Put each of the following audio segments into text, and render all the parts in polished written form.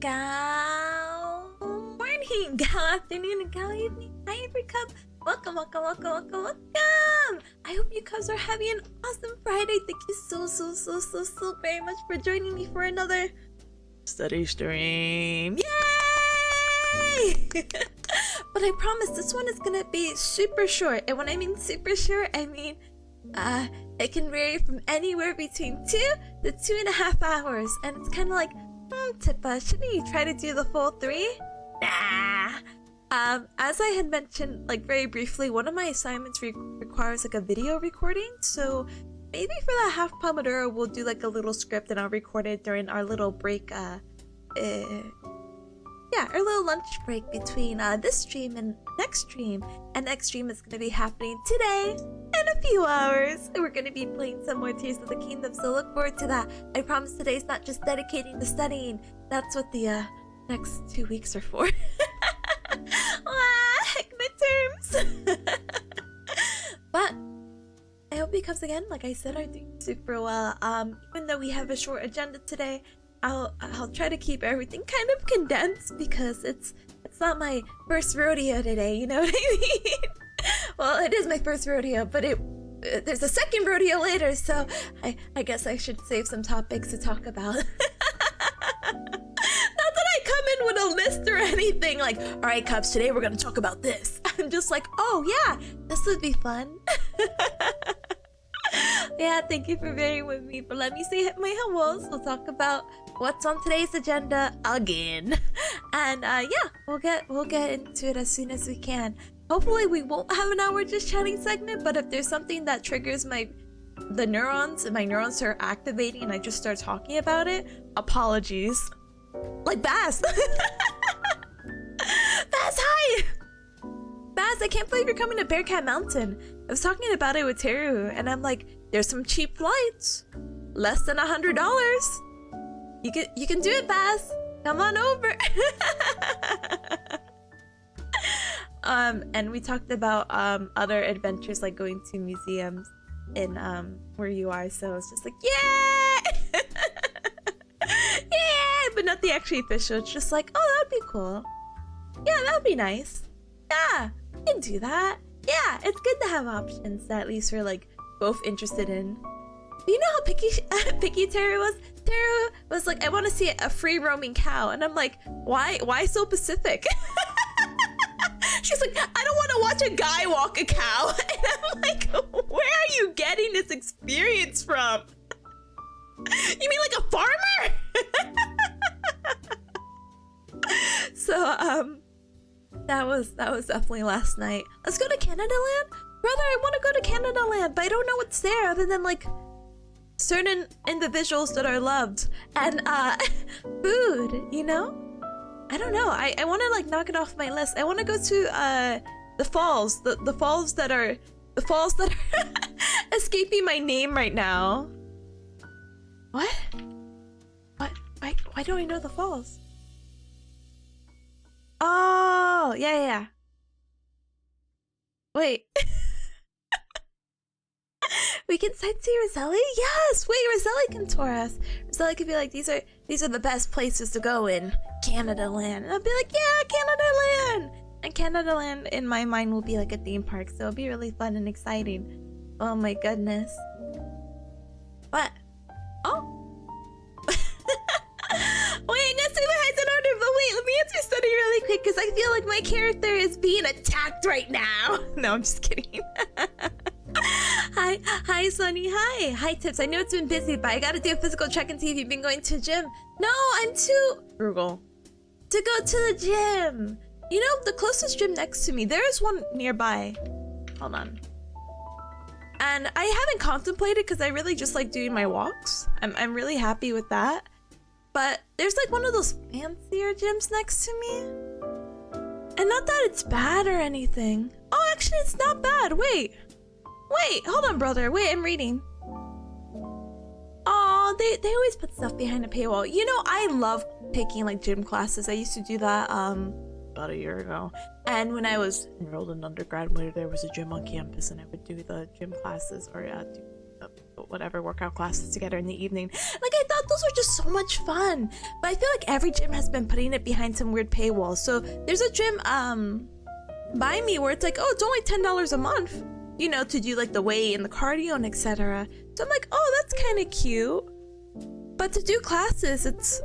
Gal morning, gal afternoon, and gal evening. Hi, every cub. Welcome. I hope you cubs are having an awesome Friday. Thank you so very much for joining me for another study stream. Yay! But I promise this one is gonna be super short. And when I mean super short, I mean it can vary from anywhere between 2 to 2.5 hours. And it's kind of like, Tippa, shouldn't you try to do the full 3? Nah. As I had mentioned, like very briefly, one of my assignments requires like a video recording. So maybe for the half Pomodoro, we'll do like a little script and I'll record it during our little break. Our little lunch break between this stream and next stream. And next stream is going to be happening today in a few hours. We're going to be playing some more Tears of the Kingdom, so look forward to that. I promise today's not just dedicating to studying. That's what the next 2 weeks are for. Heck, midterms! But I hope you comes again, like I said, are doing super well. Even though we have a short agenda today, I'll try to keep everything kind of condensed because it's not my first rodeo today, you know what I mean? Well, it is my first rodeo, but there's a second rodeo later, so I guess I should save some topics to talk about. Not that I come in with a list or anything, like, alright cubs, today we're gonna talk about this. I'm just like, oh yeah, this would be fun. Yeah, thank you for bearing with me, but let me say my hellos. We'll talk about what's on today's agenda again. And yeah, we'll get into it as soon as we can. Hopefully we won't have an hour just chatting segment, but if there's something that triggers my neurons are activating and I just start talking about it, apologies. Like Baz. Baz, hi! Baz, I can't believe you're coming to Bearcat Mountain. I was talking about it with Teru, and I'm like, there's some cheap flights. Less than $100. You can do it, Baz. Come on over. And we talked about other adventures like going to museums in where you are, so it's just like, yeah! Yeah, but not the actually official. It's just like, oh, that would be cool. Yeah, that would be nice. Yeah, we can do that. Yeah, it's good to have options that at least we're like both interested in. But you know how picky Teru was? Teru was like, I want to see a free roaming cow, and I'm like, why so specific? She's like, I don't want to watch a guy walk a cow. And I'm like, where are you getting this experience from? You mean like a farmer? So, that was definitely last night. Let's go to Canada Land? Brother, I want to go to Canada Land, but I don't know what's there other than like certain individuals that are loved and food, you know? I don't know. I want to like knock it off my list. I want to go to the falls, the falls that are escaping my name right now. What? Why don't I know the falls? Oh, yeah. Wait. We can sightsee Roselli? Yes! Wait, Roselli can tour us. Roselli could be like, these are the best places to go in Canada Land. And I'll be like, yeah, Canada Land! And Canada Land in my mind will be like a theme park, so it'll be really fun and exciting. Oh my goodness. But oh. Wait, I got super highs in order, but wait, let me answer study really quick because I feel like my character is being attacked right now. No, I'm just kidding. Hi, Sunny. Hi, Tips. I know it's been busy, but I gotta do a physical check and see if you've been going to the gym. No, I'm too frugal to go to the gym. You know, the closest gym next to me, there is one nearby. Hold on. And I haven't contemplated because I really just like doing my walks. I'm really happy with that. But there's like one of those fancier gyms next to me. And not that it's bad or anything. Oh, actually, it's not bad. Wait, hold on, brother. Wait, I'm reading. Oh, they always put stuff behind a paywall. You know, I love taking like gym classes. I used to do that about a year ago. And when I was enrolled in undergrad, where there was a gym on campus, and I would do the gym classes or do whatever workout classes together in the evening. Like, I thought those were just so much fun. But I feel like every gym has been putting it behind some weird paywall. So there's a gym by me where it's like, oh, it's only $10 a month, you know, to do like the weight and the cardio and etc. So I'm like, oh, that's kind of cute. But to do classes, it's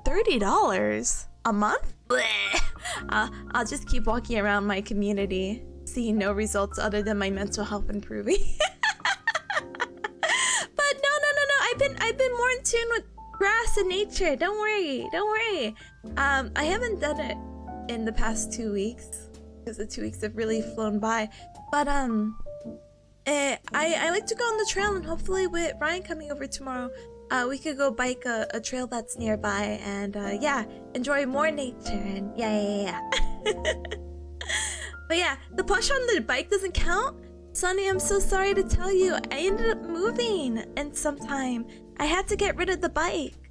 $30 a month. I'll just keep walking around my community, seeing no results other than my mental health improving. But no. I've been more in tune with grass and nature. Don't worry. I haven't done it in the past 2 weeks because the 2 weeks have really flown by. But I like to go on the trail, and hopefully with Ryan coming over tomorrow, we could go bike a trail that's nearby and enjoy more nature and yeah. But yeah, the push on the bike doesn't count. Sonny, I'm so sorry to tell you, I ended up moving in some time. I had to get rid of the bike.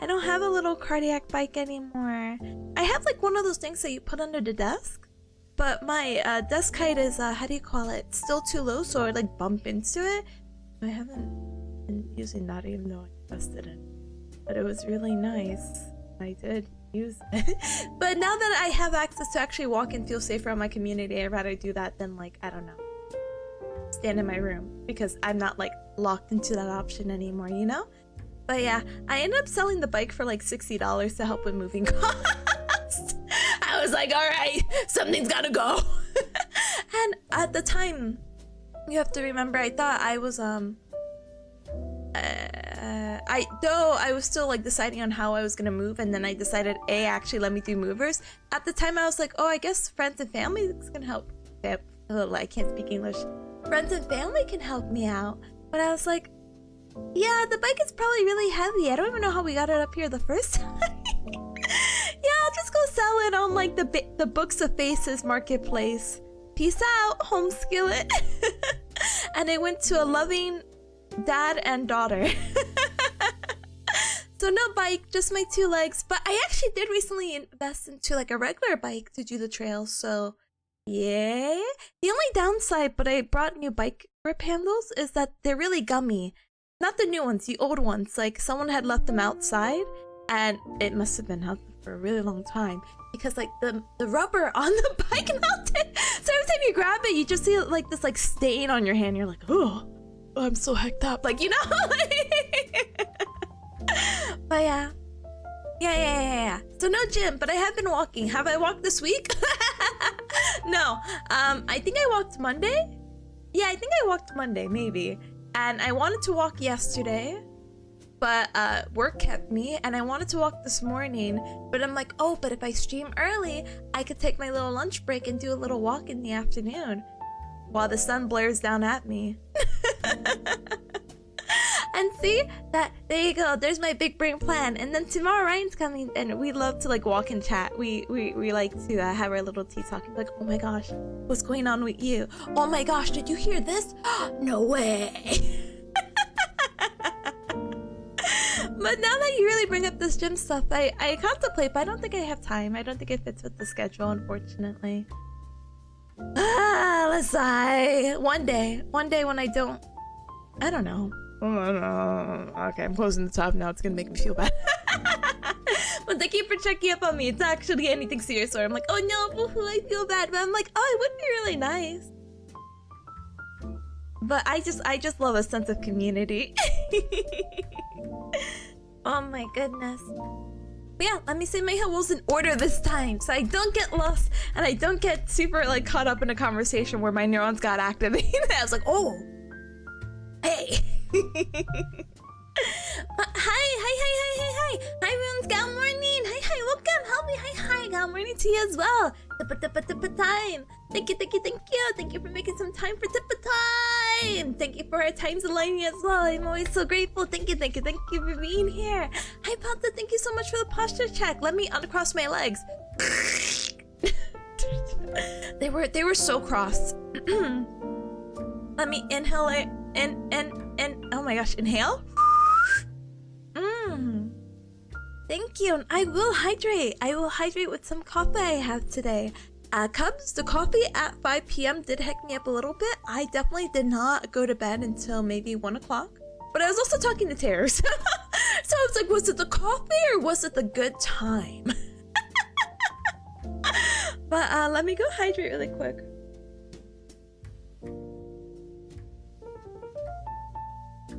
I don't have a little cardiac bike anymore. I have like one of those things that you put under the desk, but my desk height is how do you call it? Still too low, so I like bump into it. I haven't been using that even though I invested in it. But it was really nice. I did use it. But now that I have access to actually walk and feel safer on my community, I'd rather do that than like, I don't know, stand in my room, because I'm not like locked into that option anymore, you know? But yeah, I ended up selling the bike for like $60 to help with moving costs. I was like, all right, something's gotta go. And at the time, you have to remember, I thought I was I was still like deciding on how I was gonna move, and then I decided actually let me do movers. At the time I was like, oh, I guess friends and family is gonna help. I can't speak English. Friends and family can help me out. But I was like, yeah, the bike is probably really heavy. I don't even know how we got it up here the first time. Yeah, I'll just go sell it on like the Books of Faces marketplace. Peace out, home skillet. And I went to a loving dad and daughter. So no bike, just my 2 legs. But I actually did recently invest into like a regular bike to do the trails. So yeah. The only downside, but I brought new bike grip handles, is that they're really gummy. Not the new ones, the old ones. Like someone had left them outside, and it must have been out for a really long time, because like the rubber on the bike melted. So every time you grab it, you just see like this like stain on your hand. You're like, oh, I'm so hecked up, like, you know. But yeah. So no gym, but I have been walking. Have I walked this week? No. I think I walked Monday. Yeah, I think I walked Monday, maybe. And I wanted to walk yesterday, but work kept me, and I wanted to walk this morning, but I'm like, oh, but if I stream early, I could take my little lunch break and do a little walk in the afternoon while the sun blares down at me. And see that, there you go, there's my big brain plan. And then tomorrow Ryan's coming, and we love to like walk and chat. We like to have our little tea talk, like, oh my gosh, what's going on with you? Oh my gosh, did you hear this? No way. But now that you really bring up this gym stuff, I contemplate, but I don't think I have time. I don't think it fits with the schedule, unfortunately. Let's say one day when I don't know. Okay, I'm closing the top now. It's gonna make me feel bad. But But thank you for checking up on me. It's not actually anything serious or I'm like, oh no, boo-hoo, I feel bad. But I'm like, oh, it would be really nice. But I just love a sense of community. Oh my goodness. But yeah, let me say my rules in order this time so I don't get lost and I don't get super like caught up in a conversation where my neurons got activated. I was like, oh, hey. Hi, everyone's good morning. Hi, welcome, help me. Hi, good morning to you as well. Time. Thank you for making some time for time. Thank you for our times aligning as well. I'm always so grateful. Thank you for being here. Hi, Pata, thank you so much for the posture check. Let me uncross my legs. They were so crossed. Let me inhale it and oh my gosh, inhale. Thank you. I will hydrate. I will hydrate with some coffee I have today. Cubs, the coffee at 5 p.m. did heck me up a little bit. I definitely did not go to bed until maybe 1 o'clock. But I was also talking to Tears. So I was like, was it the coffee or was it the good time? But let me go hydrate really quick.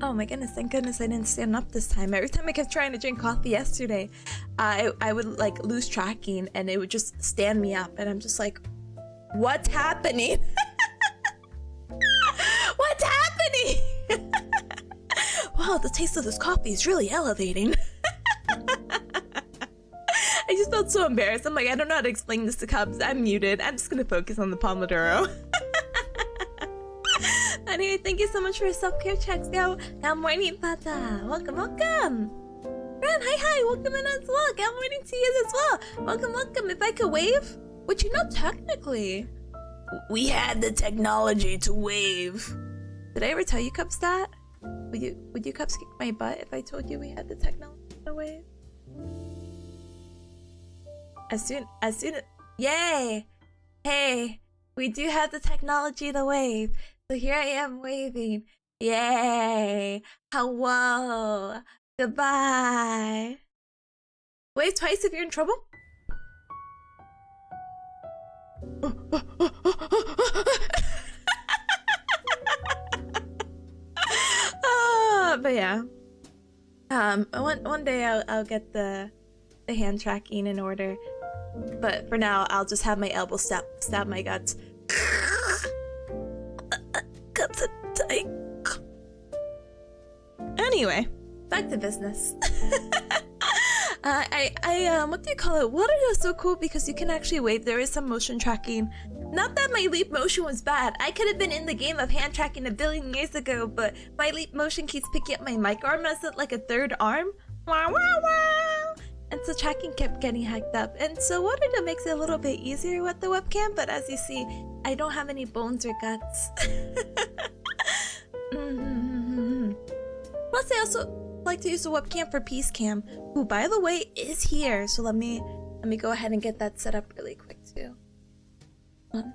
Oh my goodness, thank goodness I didn't stand up this time. Every time I kept trying to drink coffee yesterday, I would like lose tracking and it would just stand me up and I'm just like, what's happening? What's happening? Wow, the taste of this coffee is really elevating. I just felt so embarrassed. I'm like, I don't know how to explain this to Cubs. I'm muted. I'm just gonna focus on the Pomodoro. Anyway, thank you so much for your self-care checks. Good morning, Pata. Welcome. Ren, hi, welcome in as well. Good morning to you as well. Welcome. If I could wave, which technically, we had the technology to wave. Did I ever tell you, Cubs, that? Would you Cubs kick my butt if I told you we had the technology to wave? As soon, yay! Hey, we do have the technology to wave. So here I am waving. Yay! Hello! Goodbye! Wave twice if you're in trouble? But yeah. One day I'll get the hand tracking in order. But for now, I'll just have my elbow stab my guts. Guts are tight. Anyway, back to business. What do you call it? Water is so cool because you can actually wave. There is some motion tracking. Not that my leap motion was bad. I could have been in the game of hand tracking a billion years ago, but my leap motion keeps picking up my mic arm as like a third arm. Wow, wow, wow. And so tracking kept getting hacked up. And so water makes it a little bit easier with the webcam, but as you see, I don't have any bones or guts. Plus, I also like to use the webcam for Peace Cam, who, by the way, is here. So let me go ahead and get that set up really quick too. Hold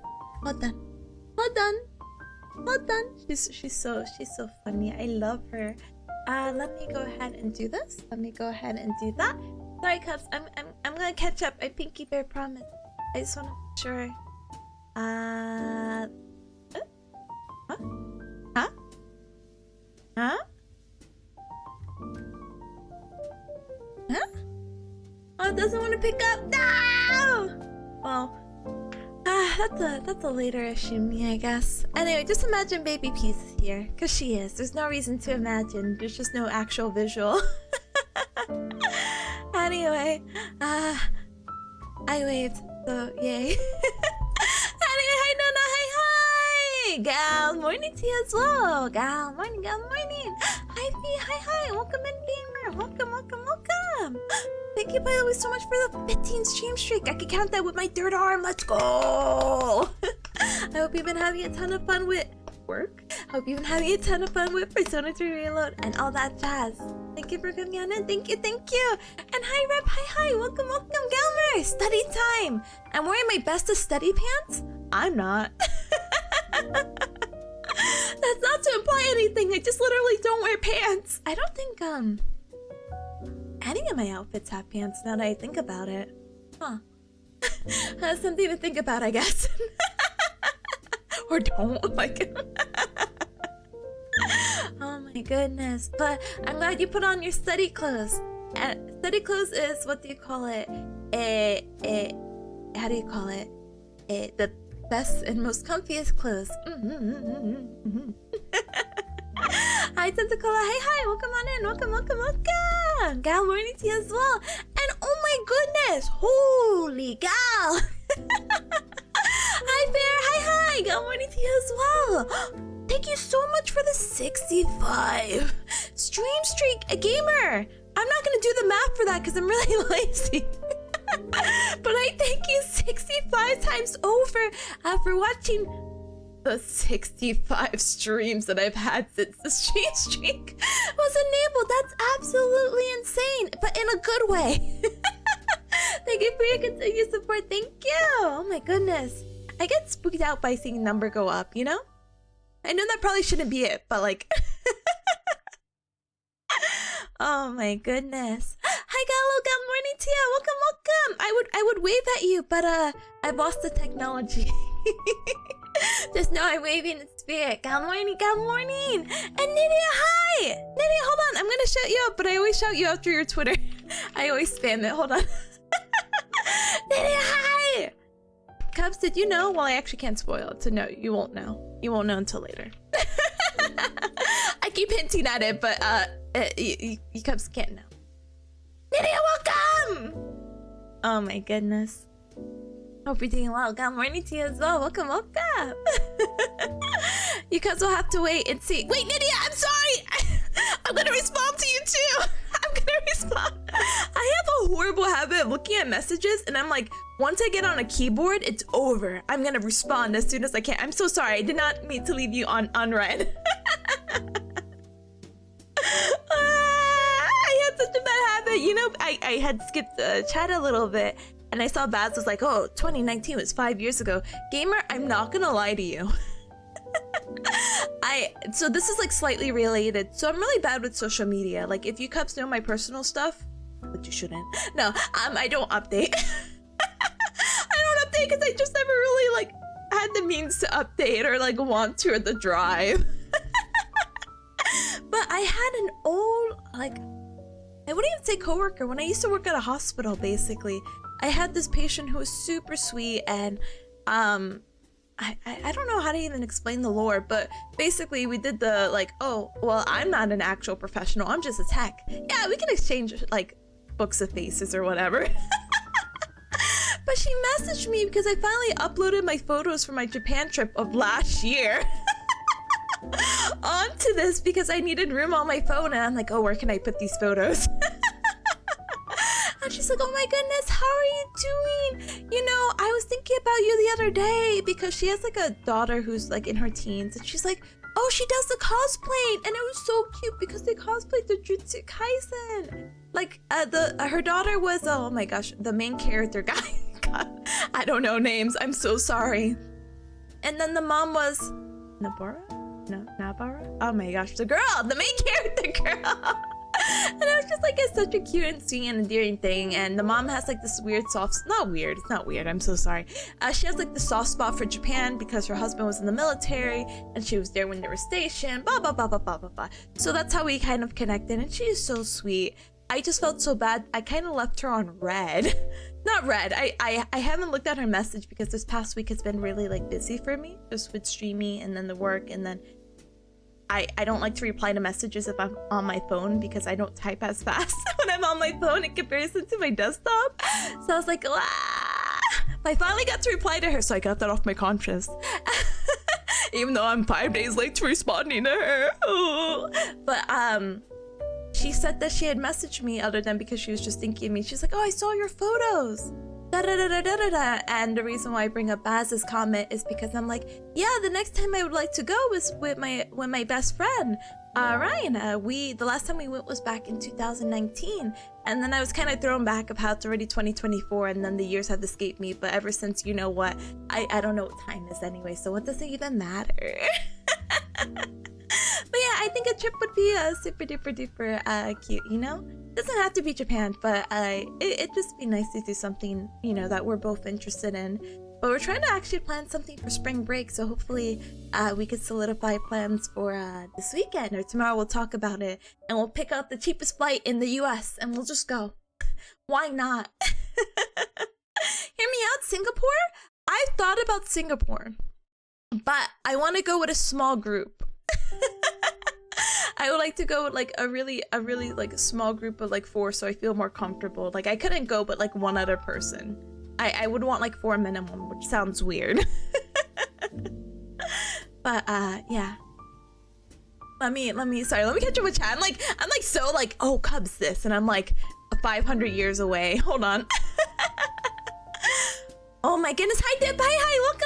on. She's so funny. I love her. Let me go ahead and do this. Let me go ahead and do that. Sorry, Cubs. I'm gonna catch up. I pinky bear promise. I just wanna make sure. Huh? Oh, it doesn't want to pick up. No! Well, that's a later issue, me, I guess. Anyway, just imagine Baby Peace is here, cause she is. There's no reason to imagine. There's just no actual visual. Anyway, I waved, so yay. Anyway, hi Nona, hi. Gal, morning to you as well. Gal, morning. Hi Fee, hi. Welcome in, gamer. Welcome. Thank you, by the way, so much for the 15 stream streak. I can count that with my third arm. Let's go. I hope you've been having a ton of fun with work. Hope you've been having a ton of fun with Persona 3 Reload and all that jazz. Thank you for coming on in. Thank you. And hi, Rep. Hi. Welcome, Galmer. Study time. I'm wearing my bestest study pants. I'm not. That's not to imply anything. I just literally don't wear pants. I don't think, any of my outfits have pants now that I think about it. Huh. That's something to think about, I guess. Or don't, like. Oh my goodness. But I'm glad you put on your study clothes. Study clothes is, what do you call it? How do you call it? The best and most comfiest clothes. Hi, Tentacola. Hey, hi. Welcome on in. Welcome. Gal, morning to you as well. And oh my goodness. Holy gal. Hi, Bear. Hi. Gal, morning to you as well. Thank you so much for the 65. Stream streak, a gamer. I'm not going to do the math for that because I'm really lazy. But I thank you 65 times over for watching the 65 streams that I've had since the stream streak was enabled. That's absolutely insane, but in a good way. Thank you for your continued support. Thank you. Oh my goodness. I get spooked out by seeing number go up, you know? I know that probably shouldn't be it, but like... Oh my goodness. Hi Gallo, good morning to you. Welcome. I would wave at you, but I lost the technology. Just know I'm waving in spirit. Good morning. And Nydia, hi! Nydia, hold on. I'm gonna shout you out, but I always shout you out through your Twitter. I always spam it. Hold on. Nydia, hi! Cubs, did you know? Well, I actually can't spoil it, so no, you won't know. You won't know until later. I keep hinting at it, but you Cubs can't know. Nydia, welcome! Oh my goodness. Hope you're doing well. Good morning to you as well. Welcome. You Cubs will have to wait and see. Wait, Nydia, I'm sorry! I'm gonna respond to you too! I'm gonna respond. I have a horrible habit of looking at messages and I'm like, once I get on a keyboard, it's over. I'm gonna respond as soon as I can. I'm so sorry. I did not mean to leave you on unread. I had such a bad habit. You know, I had skipped chat a little bit and I saw Baz was like, oh, 2019 was 5 years ago. Gamer, I'm not gonna lie to you. So this is like slightly related. So I'm really bad with social media. Like if you Cubs know my personal stuff, but you shouldn't. No, I don't update. I don't update because I just never really like had the means to update or like want to or the drive. But I had an old, like, I wouldn't even say coworker. When I used to work at a hospital, basically, I had this patient who was super sweet and I don't know how to even explain the lore, but basically we did the like, oh, well, I'm not an actual professional. I'm just a tech. Yeah, we can exchange like books of faces or whatever. But she messaged me because I finally uploaded my photos from my Japan trip of last year onto this because I needed room on my phone. And I'm like, oh, where can I put these photos? And she's like, oh my goodness, how are you doing? You know, I was thinking about you the other day because she has like a daughter who's like in her teens. And she's like, oh, she does the cosplay. And it was so cute because they cosplayed the Jutsu Kaisen. Like her daughter was, oh my gosh, the main character guy. God, I don't know names. I'm so sorry. And then the mom was Nabara? No, Nabara? Oh my gosh, the girl, the main character girl. And it was just like it's such a cute and sweet and endearing thing. And the mom has like this weird it's not weird, I'm so sorry. She has like the soft spot for Japan because her husband was in the military and she was there when they were stationed, blah blah blah blah blah blah blah. So that's how we kind of connected and she is so sweet. I just felt so bad. I kind of left her on red. Not red. I haven't looked at her message because this past week has been really like busy for me, just with streaming and then the work, and then I don't like to reply to messages if I'm on my phone because I don't type as fast when I'm on my phone in comparison to my desktop. So I was like, ah! I finally got to reply to her, so I got that off my conscience. Even though I'm 5 days late to responding to her. Ooh. But she said that she had messaged me other than because she was just thinking of me. She's like, oh, I saw your photos. Da, da, da, da, da, da, da. And the reason why I bring up Baz's comment is because I'm like, yeah, the next time I would like to go is with my best friend, Ryan. The last time we went was back in 2019, and then I was kind of thrown back of how it's already 2024, and then the years have escaped me. But ever since, you know what, I don't know what time is anyway, so what does it even matter? But yeah, I think a trip would be super duper duper cute, you know? doesn't have to be Japan, but it'd just be nice to do something, you know, that we're both interested in. But we're trying to actually plan something for spring break, so hopefully we could solidify plans for this weekend or tomorrow. We'll talk about it, and we'll pick out the cheapest flight in the US, and we'll just go. Why not? Hear me out, Singapore? I've thought about Singapore, but I want to go with a small group. I would like to go with like a really like a small group of like 4, so I feel more comfortable. Like I couldn't go but like one other person. I would want like 4 minimum, which sounds weird. But yeah. Let me catch up with chat. I'm like so like, oh, Cubs this, and I'm like 500 years away. Hold on. Oh my goodness. Hi Dip. Hi, welcome.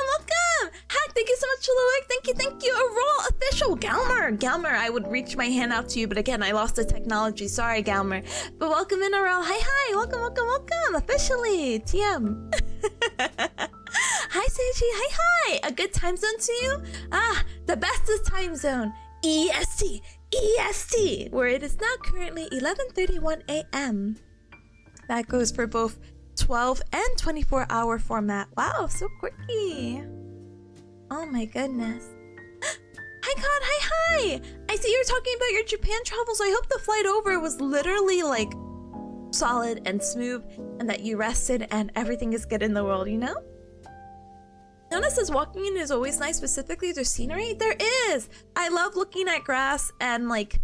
Hack, thank you so much for the work. Thank you. A roll official. Galmer, I would reach my hand out to you, but again, I lost the technology. Sorry, Galmer. But welcome in, Aurel. Hi, welcome. Officially. TM. Hi, Seiji. Hi. A good time zone to you? The bestest time zone. EST, where it is now currently 11:31 a.m. That goes for both 12 and 24-hour format. Wow, so quirky. Oh my goodness. Hi, Cod. Hi. I see you're talking about your Japan travels. I hope the flight over was literally like solid and smooth, and that you rested and everything is good in the world, you know? Nona says walking in is always nice, specifically there's scenery. There is. I love looking at grass and like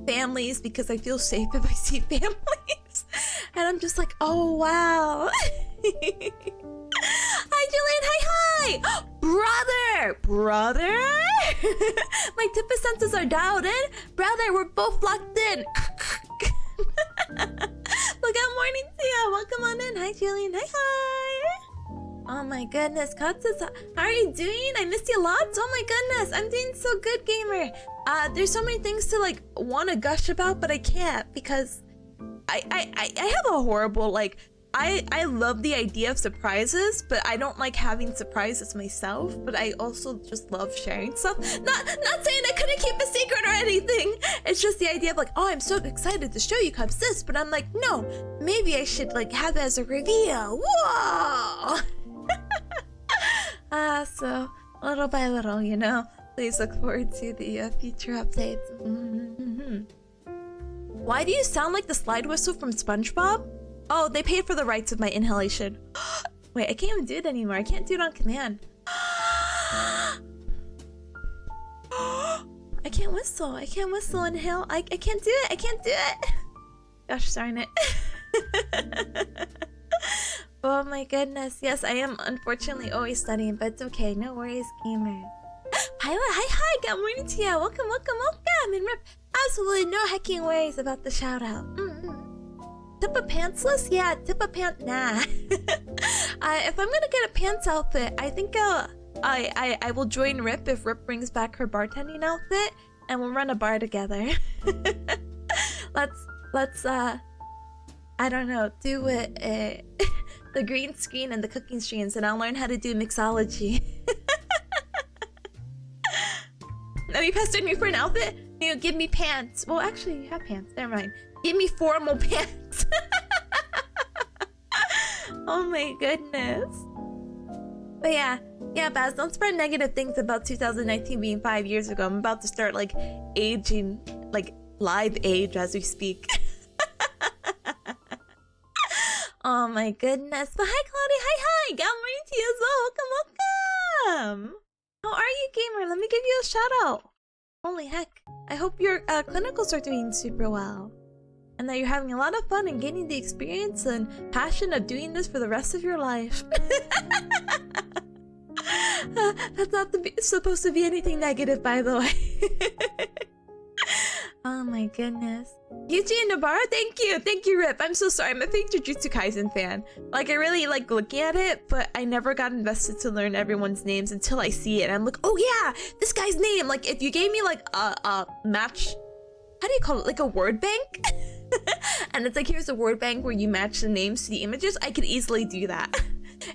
families because I feel safe if I see families. And I'm just like, oh wow. Hi Julian, hi. Brother. My tippa senses are dialed in. Brother, we're both locked in. Look out, morning Tia. Welcome on in. Hi Julian, hi. Oh my goodness, Katsu, how are you doing? I missed you lots. Oh my goodness, I'm doing so good, gamer. There's so many things to like want to gush about, but I can't because I have a horrible like I love the idea of surprises, but I don't like having surprises myself. But I also just love sharing stuff. Not saying I couldn't keep a secret or anything. It's just the idea of like, oh, I'm so excited to show you Cubs this, but I'm like, no, maybe I should like have it as a reveal. Whoa. So little by little, you know. Please look forward to the future updates. Why do you sound like the slide whistle from SpongeBob? Oh, they paid for the rights of my inhalation. Wait, I can't even do it anymore. I can't do it on command. I can't whistle. I can't whistle, inhale. I can't do it. Gosh darn it. Oh my goodness. Yes, I am unfortunately always studying, but it's okay. No worries, gamer. Hi. Good morning to you. Welcome. And rip. Absolutely no hecking worries about the shout out. Tippa pantsless? Yeah, Tippa pant. Nah. If I'm gonna get a pants outfit, I think I will join Rip if Rip brings back her bartending outfit, and we'll run a bar together. Let's I don't know, do it. The green screen and the cooking streams, and I'll learn how to do mixology. Are you pestering me for an outfit? You know, give me pants. Well, actually, you have pants. Never mind. Give me formal pants. Oh my goodness. But yeah, Baz, don't spread negative things about 2019 being 5 years ago. I'm about to start like aging, like live age as we speak. Oh my goodness. But hi, Claudia. Hi. Gal morning to you as well. Welcome. How are you, gamer? Let me give you a shout out. Holy heck. I hope your clinicals are doing super well. And that you're having a lot of fun and gaining the experience and passion of doing this for the rest of your life. That's not supposed to be anything negative, by the way. Oh my goodness. Yuji and Navarro, thank you, Rip. I'm so sorry. I'm a fake Jujutsu Kaisen fan. Like, I really like looking at it, but I never got invested to learn everyone's names until I see it. And I'm like, oh yeah, this guy's name. Like, if you gave me like a match, how do you call it? Like a word bank? And it's like, here's a word bank where you match the names to the images. I could easily do that.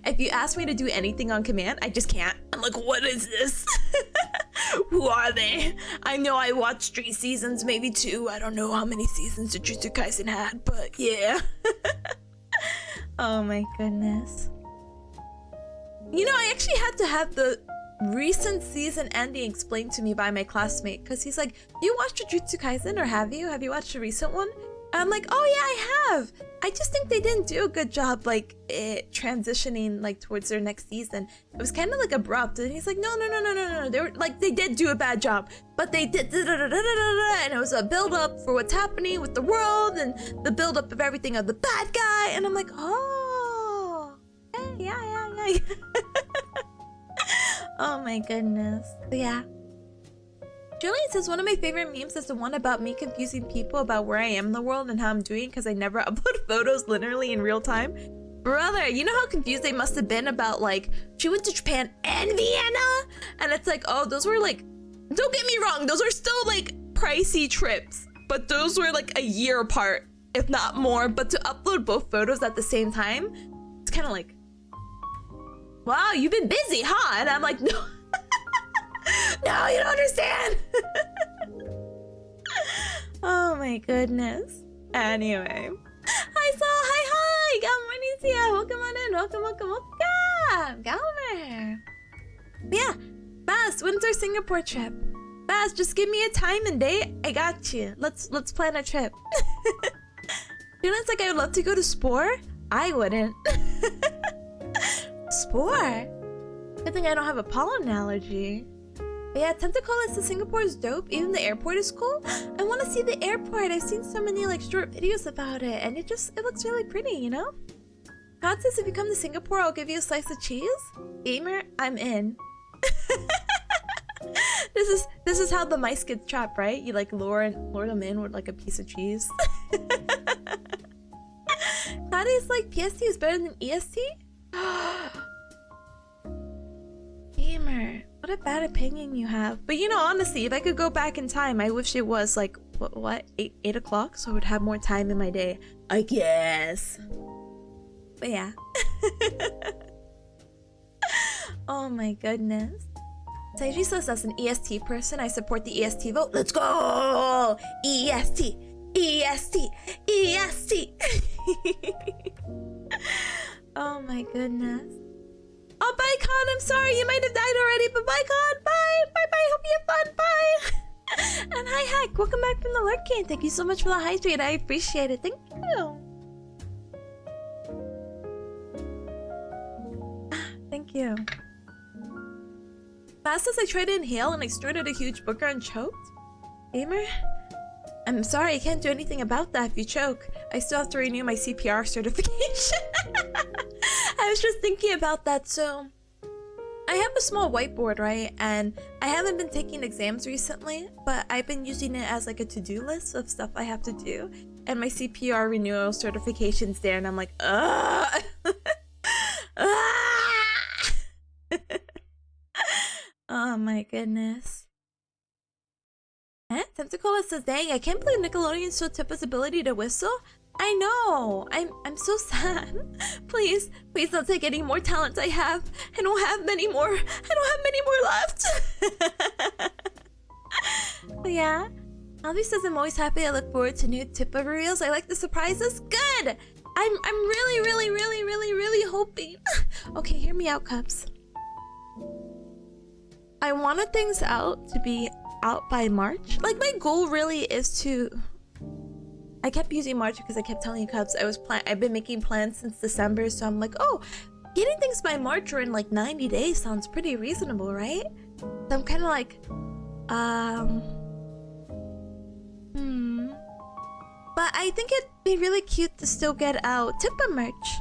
If you ask me to do anything on command, I just can't. I'm like, what is this? Who are they? I know I watched 3 seasons, maybe 2. I don't know how many seasons Jujutsu Kaisen had, but yeah. Oh my goodness. You know, I actually had to have the recent season ending explained to me by my classmate, because he's like, "Do you watch Jujutsu Kaisen, or have you? Have you watched the recent one?" And I'm like, "Oh yeah, I have. I just think they didn't do a good job, like, transitioning, like, towards their next season. It was kind of, like, abrupt." And he's like, no. They were, like, they did do a bad job, but they did and it was a build-up for what's happening with the world, and the build-up of everything of the bad guy. And I'm like, oh, yeah. Oh my goodness. But yeah. Julian says one of my favorite memes is the one about me confusing people about where I am in the world and how I'm doing because I never upload photos literally in real time. Brother, you know how confused they must have been about, like, she went to Japan and Vienna? And it's like, oh, those were, like, don't get me wrong, those are still, like, pricey trips. But those were, like, a year apart, if not more. But to upload both photos at the same time, it's kind of like, wow, you've been busy, huh? And I'm like, no. No, you don't understand. Oh my goodness. Anyway. Hi, Saul. Hi. Good morning to you. Welcome on in. Welcome. Galmer. Yeah. Baz, when's our Singapore trip? Baz, just give me a time and date. I got you. Let's plan a trip. Julian's like, I would love to go to Spore. I wouldn't. Spore? Good thing I don't have a pollen allergy. But yeah, Tentacola to Singapore is dope. Even the airport is cool. I want to see the airport. I've seen so many, like, short videos about it, and it looks really pretty, you know? God says if you come to Singapore, I'll give you a slice of cheese. Gamer, I'm in. This is how the mice get trapped, right? You, like, lure them in with, like, a piece of cheese. God is like, PST is better than EST? Gamer, what a bad opinion you have. But you know, honestly, if I could go back in time, I wish it was like, what 8 o'clock, so I would have more time in my day, I guess. But yeah. Oh my goodness. Saiji says, as an EST person, I support the EST vote. Let's go! EST! Oh my goodness. Oh, bye, Con. I'm sorry. You might have died already, but bye, Con. Bye. Hope you have fun. Bye. And hi, Hack. Welcome back from the Lurking. Thank you so much for the hydrate. I appreciate it. Thank you. Thank you. Fast as I tried to inhale and I snorted a huge booger and choked. Gamer? I'm sorry, I can't do anything about that if you choke. I still have to renew my CPR certification. I was just thinking about that, so... I have a small whiteboard, right? And I haven't been taking exams recently, but I've been using it as like a to-do list of stuff I have to do. And my CPR renewal certification's there, and I'm like, ugh! Oh my goodness. Tentacola says, dang, I can't believe Nickelodeon showed Tippa's ability to whistle. I know. I'm so sad. Please don't take any more talents I have. I don't have many more. Left. But yeah. Alvi says, I'm always happy. I look forward to new Tippa reels. I like the surprises. Good. I'm really hoping. Okay, hear me out, Cups. I wanted things out to be out by March. Like, my goal really is to... I kept using March because I kept telling you, Cubs, I've been making plans since December, so I'm like, oh, getting things by March or in like 90 days sounds pretty reasonable, right? So I'm kind of like, But I think it'd be really cute to still get out Tippa merch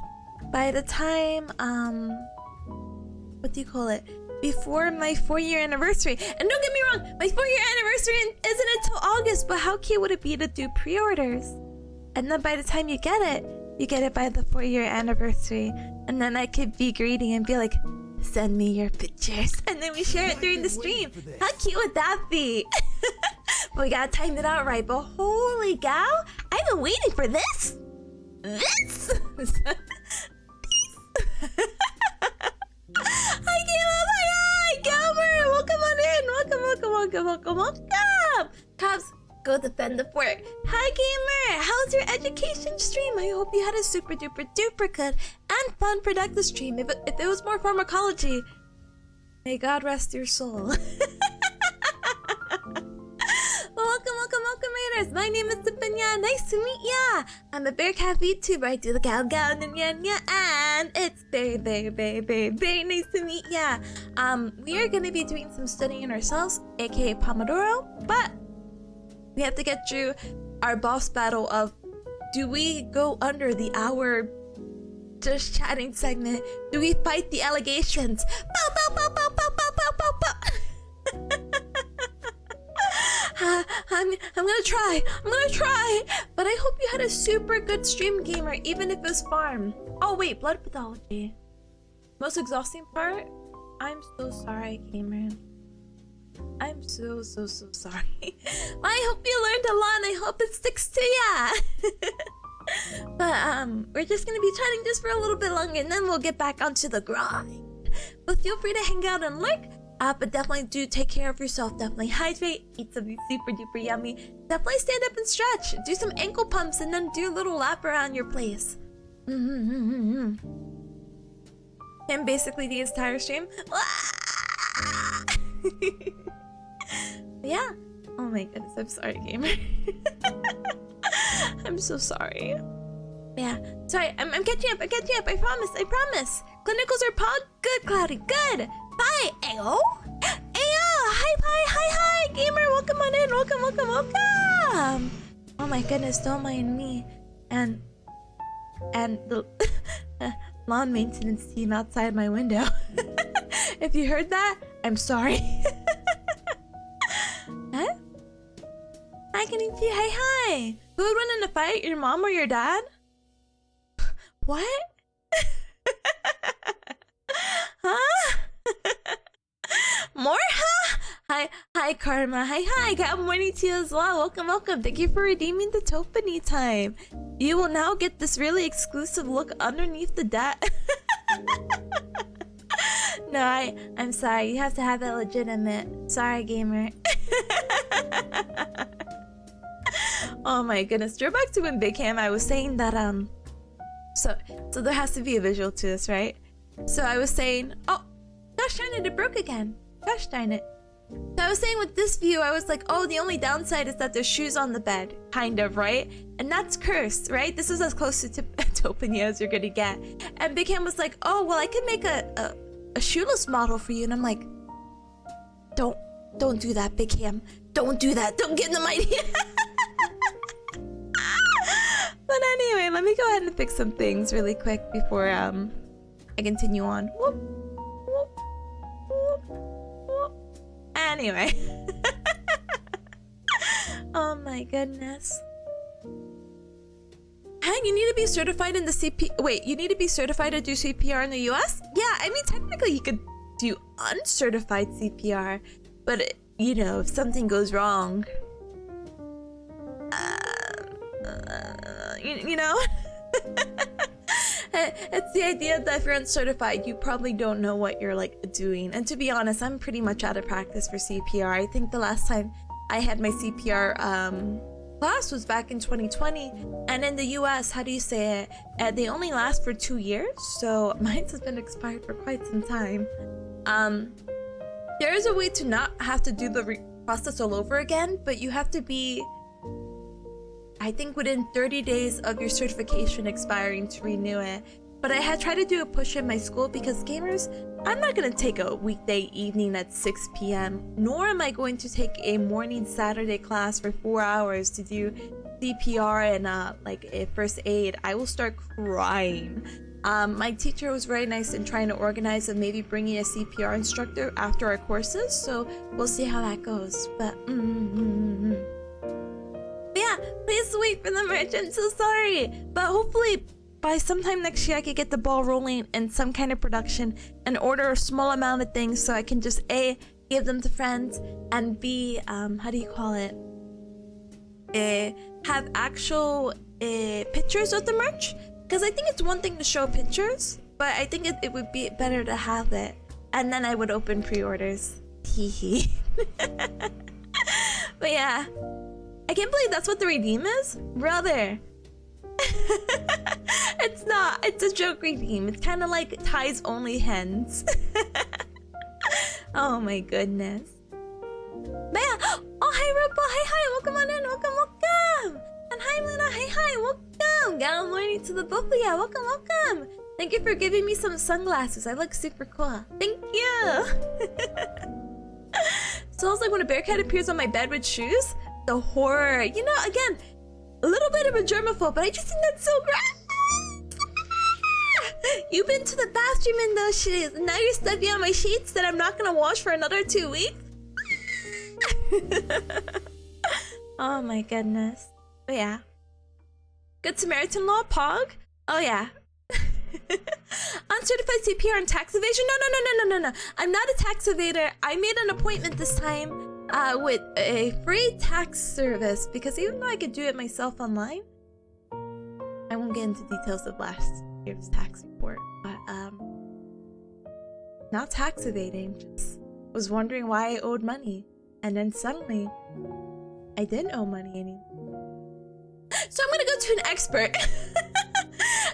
by the time, what do you call it? Before my 4-year anniversary. And don't get me wrong, my 4-year anniversary isn't until August, but how cute would it be to do pre-orders? And then by the time you get it by the 4-year anniversary. And then I could be greedy and be like, send me your pictures. And then we share it during the stream. How cute would that be? But we gotta time it out right. But holy cow, I've been waiting for this. Hi, Caleb. Hi, Galmer. Welcome on in. Welcome. welcome! Cops, go defend the fort. Hi, gamer! How's your education stream? I hope you had a super duper duper good and fun productive stream. If it was more pharmacology, may God rest your soul. Welcome, raiders. My name is Tipanya. Nice to meet ya. I'm a bearcat VTuber. I do the cow and it's very nice to meet ya. We are gonna be doing some studying ourselves, aka Pomodoro, but we have to get through our boss battle of, do we go under the hour just chatting segment? Do we fight the allegations? Pow, pow, pow, pow, pow, pow, pow, pow, pow. I'm gonna try, but I hope you had a super good stream, gamer, even if it was farm. Oh wait, blood pathology. Most exhausting part? I'm so sorry, gamer. I'm so sorry. I hope you learned a lot and I hope it sticks to ya. But we're just gonna be chatting just for a little bit longer and then we'll get back onto the grind. But feel free to hang out and lurk. But definitely do take care of yourself. Definitely hydrate. Eat something super duper yummy. Definitely stand up and stretch. Do some ankle pumps and then do a little lap around your place. And basically the entire stream. Yeah. Oh my goodness. I'm sorry, gamer. I'm so sorry. Yeah. Sorry. I'm catching up. I promise. Clinicals are good, Cloudy. Good. Hi, Ayo! Hi, gamer! Welcome on in, welcome! Oh my goodness, don't mind me. And the lawn maintenance team outside my window. If you heard that, I'm sorry. Huh? Hi, Kenichi, hi! Who would win in a fight, your mom or your dad? What? Huh? More? Huh? Hi, Karma. Hi. Good morning to you as well. Welcome. Thank you for redeeming the Topany time. You will now get this really exclusive look underneath the debt. No, I'm sorry. You have to have it legitimate. Sorry, gamer. Oh my goodness. You're back to when Big Ham. I was saying that so there has to be a visual to this, right? So I was saying, oh, gosh darn it broke again. Gosh darn it. So I was saying with this view, I was like, oh, the only downside is that there's shoes on the bed, kind of, right? And that's cursed, right? This is as close to Topanya as you're gonna get. And Big Ham was like, oh, well, I could make a shoeless model for you. And I'm like, don't do that, Big Ham. Don't do that. Don't give them idea. But anyway, let me go ahead and fix some things really quick before I continue on. Whoop. Anyway. Oh my goodness. Hey, you need to be certified in the you need to be certified to do CPR in the US? Yeah, I mean, technically you could do uncertified CPR, but if something goes wrong, you know? It's the idea that if you're uncertified, you probably don't know what you're doing. And to be honest, I'm pretty much out of practice for CPR. I think the last time I had my CPR class was back in 2020. And in the US, how do you say it? They only last for 2 years. So mine has been expired for quite some time. There is a way to not have to do the process all over again, but you have to be, I think, within 30 days of your certification expiring to renew it. But I had tried to do a push in my school because gamers, I'm not going to take a weekday evening at 6 p.m. nor am I going to take a morning Saturday class for 4 hours to do CPR and a first aid. I will start crying. My teacher was very nice in trying to organize and maybe bringing a CPR instructor after our courses, so we'll see how that goes. But yeah, please wait for the merch. I'm so sorry. But hopefully by sometime next year I could get the ball rolling in some kind of production and order a small amount of things so I can just A, give them to friends, and B, how do you call it? Have actual pictures of the merch. Because I think it's one thing to show pictures, but I think it would be better to have it. And then I would open pre-orders. Hee. But yeah, I can't believe that's what the redeem is, brother. It's not. It's a joke redeem. It's kind of like Ty's only hens. Oh my goodness. But yeah. Oh hi Rupa. Hi. Welcome on in. Welcome. And hi Luna. Hi. Welcome. Good morning to the both of you. Welcome. Thank you for giving me some sunglasses. I look super cool. Thank you. So I was like, when a bearcat appears on my bed with shoes, the horror. You know, again, a little bit of a germaphobe, but I just think that's so great. You've been to the bathroom in those shoes, and now you're stepping on my sheets that I'm not gonna wash for another 2 weeks. Oh my goodness. But yeah. Good Samaritan law, Pog? Oh yeah. Uncertified CPR and tax evasion? No. I'm not a tax evader. I made an appointment this time with a free tax service because even though I could do it myself online, I won't get into details of last year's tax report, but not tax evading, just was wondering why I owed money, and then suddenly I didn't owe money anymore. So I'm gonna go to an expert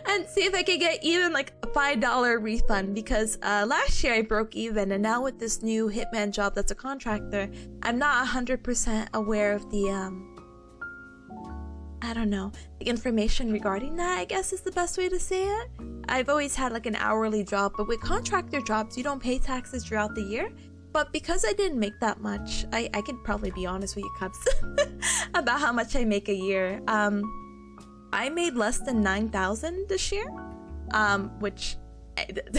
and see if I can get even like a $5 refund because last year I broke even, and now with this new hitman job that's a contractor, I'm not 100% aware of the I don't know, the information regarding that, I guess is the best way to say it. I've always had like an hourly job, but with contractor jobs you don't pay taxes throughout the year. But because I didn't make that much, I could probably be honest with you Cubs about how much I make a year. I made less than 9,000 this year, which I'm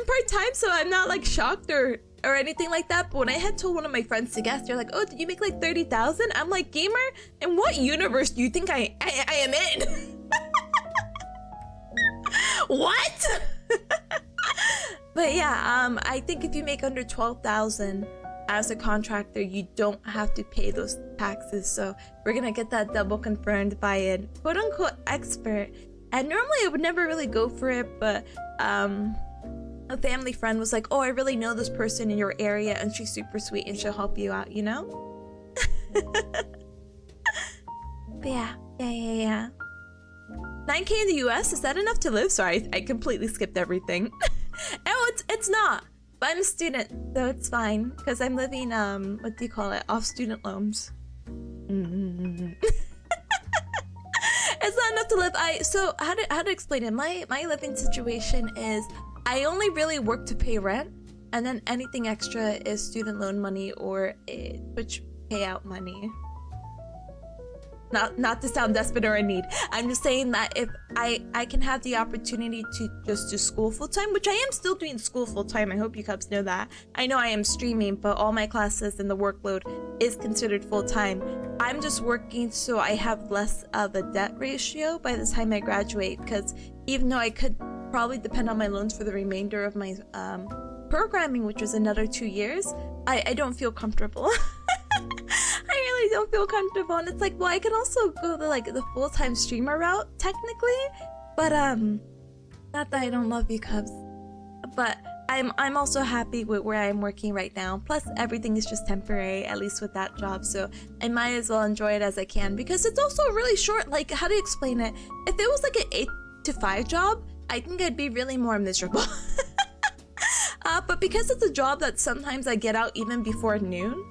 part-time, so I'm not like shocked or anything like that. But when I had told one of my friends to guess, they're like, "Oh, did you make like 30,000?" I'm like, "Gamer, in what universe do you think I am in?" What? But yeah, I think if you make under 12,000 as a contractor, you don't have to pay those taxes. So we're gonna get that double confirmed by a quote-unquote expert. And normally I would never really go for it, but a family friend was like, "Oh, I really know this person in your area and she's super sweet and she'll help you out, you know?" But yeah. 9K in the US, is that enough to live? Sorry, I completely skipped everything. Oh, it's not. But I'm a student, so it's fine. Because I'm living, what do you call it? Off student loans. It's not enough to live. So how to explain it? My living situation is I only really work to pay rent, and then anything extra is student loan money or Twitch payout money. Not to sound desperate or in need. I'm just saying that if I can have the opportunity to just do school full-time, which I am still doing school full-time. I hope you Cubs know that. I know I am streaming, but all my classes and the workload is considered full-time. I'm just working so I have less of a debt ratio by the time I graduate, because even though I could probably depend on my loans for the remainder of my programming, which was another 2 years, I don't feel comfortable. I really don't feel comfortable, and it's like, well, I can also go the full-time streamer route technically, but not that I don't love you Cubs, but I'm also happy with where I'm working right now. Plus everything is just temporary, at least with that job, so I might as well enjoy it as I can, because it's also really short. Like, how do you explain it? If it was like an 8 to 5 job, I think I'd be really more miserable. But because it's a job that sometimes I get out even before noon,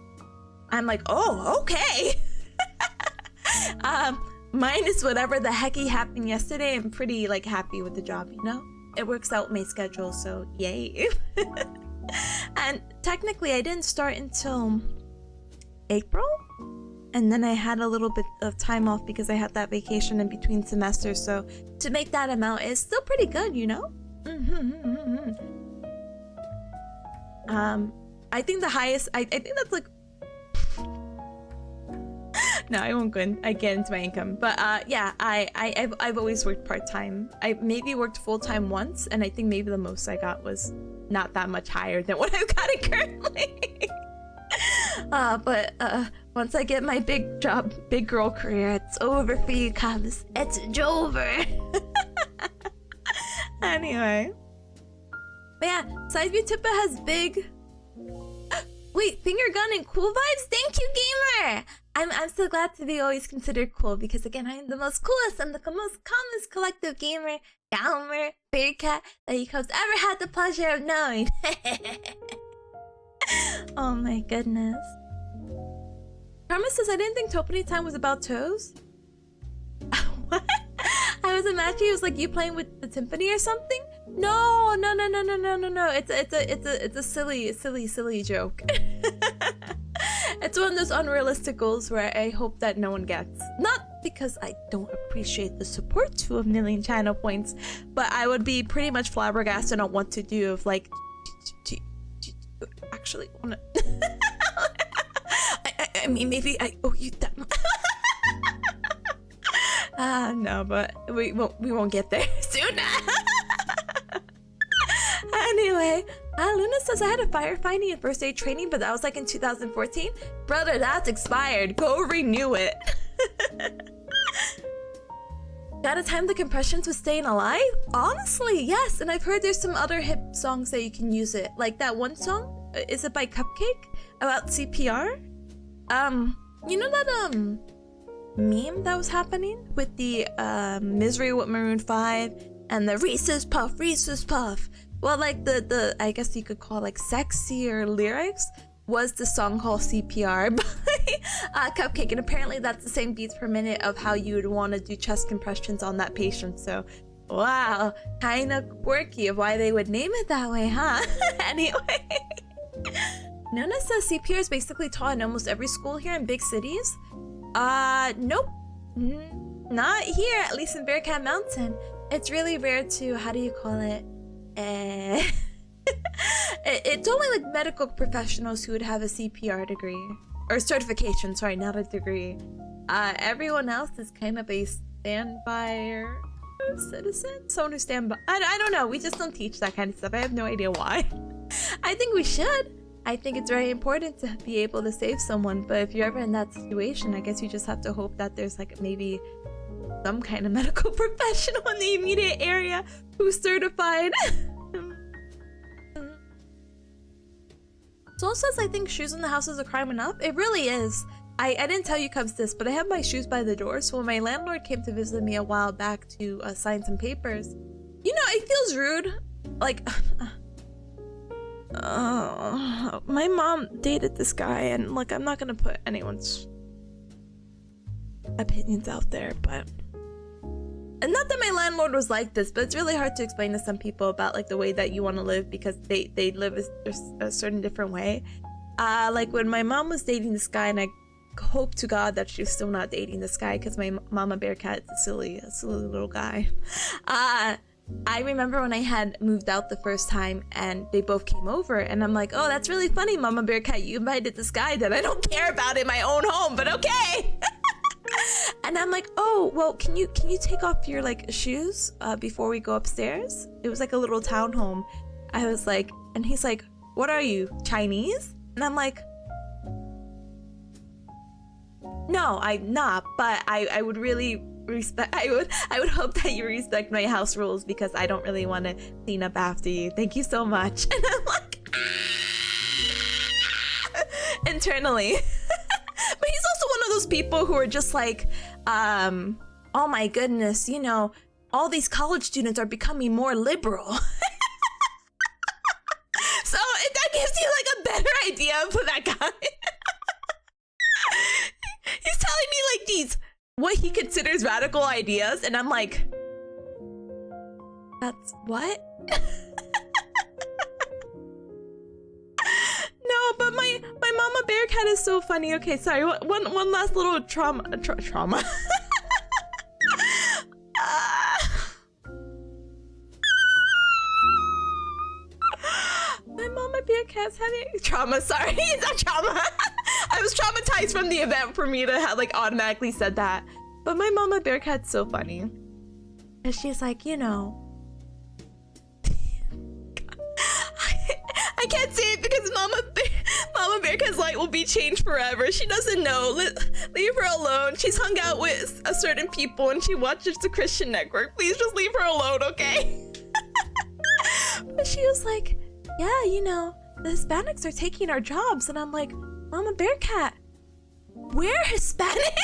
I'm like, oh, okay. Minus whatever the hecky happened yesterday, I'm pretty like happy with the job, you know? It works out my schedule, so yay. And technically I didn't start until April, and then I had a little bit of time off because I had that vacation in between semesters, so to make that amount is still pretty good, you know? I think the highest, I think that's like, no, I won't get into my income, but yeah, I've always worked part-time. I maybe worked full-time once, and I think maybe the most I got was not that much higher than what I've got it currently. But once I get my big job, big girl career, it's over for you Cubs. It's over. Anyway, but yeah, Sideview Tippa has big Wait, finger gun and cool vibes? Thank you, gamer! I'm so glad to be always considered cool because again, I am the most coolest and the most calmest collective gamer, bearcat that you guys ever had the pleasure of knowing. Oh my goodness. Karma says, I didn't think Topany time was about toes. What? I was imagining it was like you playing with the timpani or something. No. It's a silly joke. It's one of those unrealistic goals where I hope that no one gets. Not because I don't appreciate the support to 1 million channel points, but I would be pretty much flabbergasted on what to do if like actually wanna. I mean, maybe I owe you that. No, but we won't get there soon. Anyway, Luna says I had a firefighting and first aid training, but that was like in 2014. Brother, that's expired. Go renew it. Gotta time the compressions with staying alive? Honestly, yes. And I've heard there's some other hip songs that you can use it. Like that one song, is it by Cupcake? About CPR? You know that meme that was happening with the Misery with Maroon 5 and the Reese's Puff. Well, like the I guess you could call like sexier lyrics was the song called CPR by Cupcake, and apparently that's the same beats per minute of how you would want to do chest compressions on that patient. So, wow, kind of quirky of why they would name it that way, huh? Anyway, Nona says CPR is basically taught in almost every school here in big cities. Nope, not here, at least in Bearcat Mountain. It's really rare to, how do you call it? It's only like medical professionals who would have a CPR degree or certification, sorry, not a degree. Everyone else is kind of a standby citizen, someone who stand by. I don't know, we just don't teach that kind of stuff. I have no idea why. I think we should. I think it's very important to be able to save someone, but if you're ever in that situation, I guess you just have to hope that there's like maybe some kind of medical professional in the immediate area who's certified. Soul says, I think shoes in the house is a crime enough. It really is. I didn't tell you Cubs this, but I have my shoes by the door, so when my landlord came to visit me a while back to sign some papers, you know, it feels rude. Like, my mom dated this guy, and look, I'm not gonna put anyone's opinions out there, but and not that my landlord was like this, but it's really hard to explain to some people about like the way that you want to live because they live a certain different way. Like when my mom was dating this guy, and I hope to God that she's still not dating this guy because my mama bearcat is a silly little guy. I remember when I had moved out the first time and they both came over, and I'm like, oh, that's really funny, Mama Bearcat, you invited this guy that I don't care about in my own home, but okay. And I'm like, oh, well, can you take off your like shoes before we go upstairs? It was like a little townhome. I was like, and he's like, what are you, Chinese? And I'm like, no, I'm not, but I would really respect, I would hope that you respect my house rules because I don't really want to clean up after you. Thank you so much. And I'm like, internally. But he's also one of those people who are just like, oh my goodness, you know, all these college students are becoming more liberal. So that gives you like a better idea of who that guy is. He's telling me like these, what he considers radical ideas, and I'm like, that's what? No, but my mama bearcat is so funny. Okay, sorry, one last little trauma. My mama bearcat's having trauma. Sorry, it's not trauma. I was traumatized from the event for me to have like automatically said that. But my mama bearcat's so funny. And she's like, you know, I can't say it because Mama Bearcat's light will be changed forever. She doesn't know. Leave her alone. She's hung out with a certain people and she watches the Christian Network. Please just leave her alone, okay? But she was like, yeah, you know, the Hispanics are taking our jobs. And I'm like, Mama Bearcat, we're Hispanic.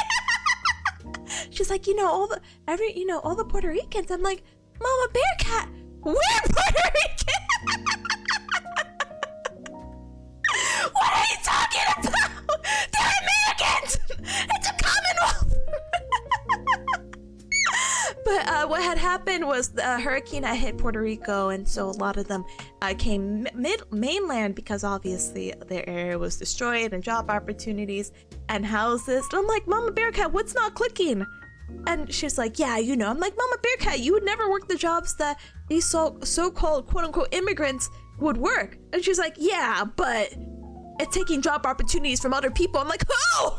She's like, all the Puerto Ricans. I'm like, Mama Bearcat, we're Puerto Rican. What are you talking about? They're Americans. It's a Commonwealth. But what had happened was the hurricane had hit Puerto Rico, and so a lot of them came mainland because obviously their area was destroyed and job opportunities and houses. And I'm like, Mama Bearcat, what's not clicking? And she's like, yeah, I'm like, Mama Bearcat, you would never work the jobs that these so-called quote-unquote immigrants would work. And she's like, yeah, but it's taking job opportunities from other people. I'm like, who?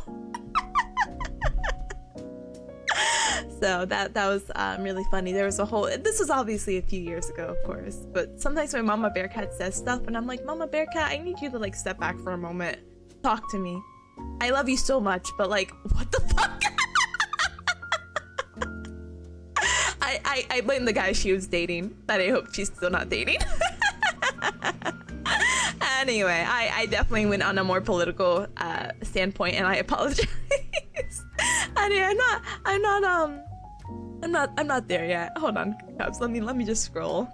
So that was really funny. There was this was obviously a few years ago, of course, but sometimes my Mama Bearcat says stuff and I'm like, Mama Bearcat, I need you to like step back for a moment. Talk to me. I love you so much, but like, what the fuck? I blame the guy she was dating, that I hope she's still not dating. Anyway, I definitely went on a more political standpoint, and I apologize. Anyway, I'm not there yet. Hold on, Cubs. Let me just scroll.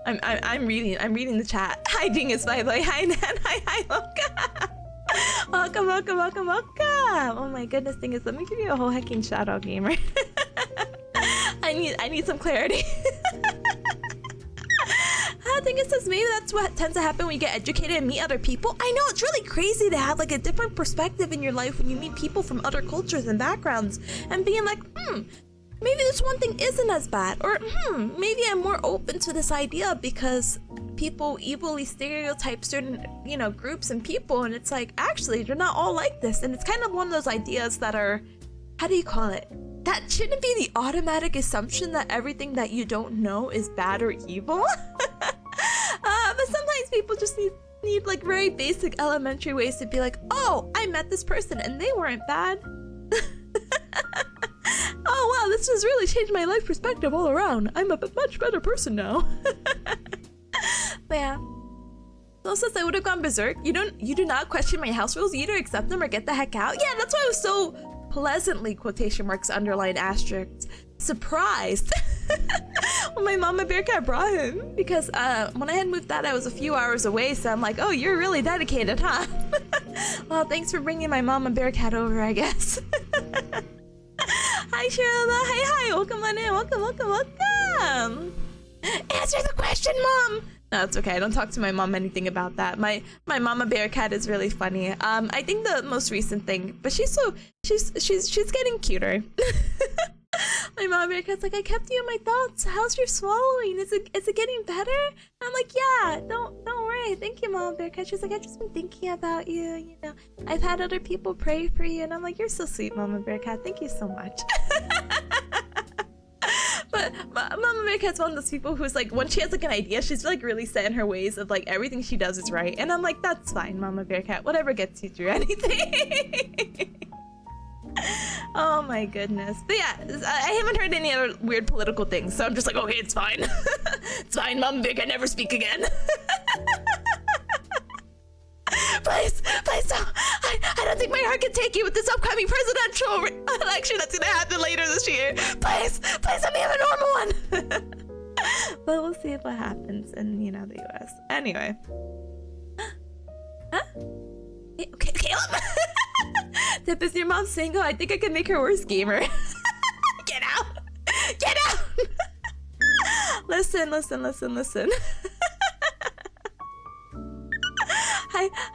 I'm reading the chat. Hi, Dingus, by the way. Hi, Nan. Hi, Loka. Welcome. Oh my goodness, Dingus. Let me give you a whole hecking shout out, gamer. I need some clarity. I think it says maybe that's what tends to happen when you get educated and meet other people. I know, it's really crazy to have like a different perspective in your life when you meet people from other cultures and backgrounds and being like, maybe this one thing isn't as bad, or maybe I'm more open to this idea because people evilly stereotype certain, groups and people, and it's like, actually, they're not all like this. And it's kind of one of those ideas that are, how do you call it? That shouldn't be the automatic assumption that everything that you don't know is bad or evil. But sometimes people just need like very basic elementary ways to be like, oh, I met this person and they weren't bad. Oh wow, this has really changed my life perspective all around. I'm a much better person now. But yeah. So since I would have gone berserk, you do not question my house rules, you either accept them or get the heck out. Yeah, that's why I was so pleasantly quotation marks underlined asterisks surprised when my Mama Bearcat brought him, because when I had moved out I was a few hours away, so I'm like, oh, you're really dedicated, huh? Well, thanks for bringing my Mama Bearcat over, I guess. Hi Shirley, hi, welcome on in, welcome. Answer the question, Mom. No, it's okay. I don't talk to my mom anything about that. My Mama Bearcat is really funny. I think the most recent thing, but she's getting cuter. My Mama Bearcat's like, I kept you in my thoughts. How's your swallowing? Is it getting better? I'm like, yeah. Don't worry. Thank you, Mama Bearcat. She's like, I've just been thinking about you. I've had other people pray for you, and I'm like, you're so sweet, Mama Bearcat. Thank you so much. But Mama Bearcat's one of those people who's like, when she has like an idea, she's like really set in her ways of like everything she does is right. And I'm like, that's fine, Mama Bearcat. Whatever gets you through anything. Oh my goodness. But yeah, I haven't heard any other weird political things, so I'm just like, okay, it's fine. It's fine, Mama Bearcat, never speak again. Please don't. I don't think my heart can take you with this upcoming presidential election that's gonna happen later this year. Please let me have a normal one. But we'll see what happens in, the US. Anyway. Huh? Okay, Caleb. Tip, is your mom single? I think I could make her worse, gamer. Get out. Listen.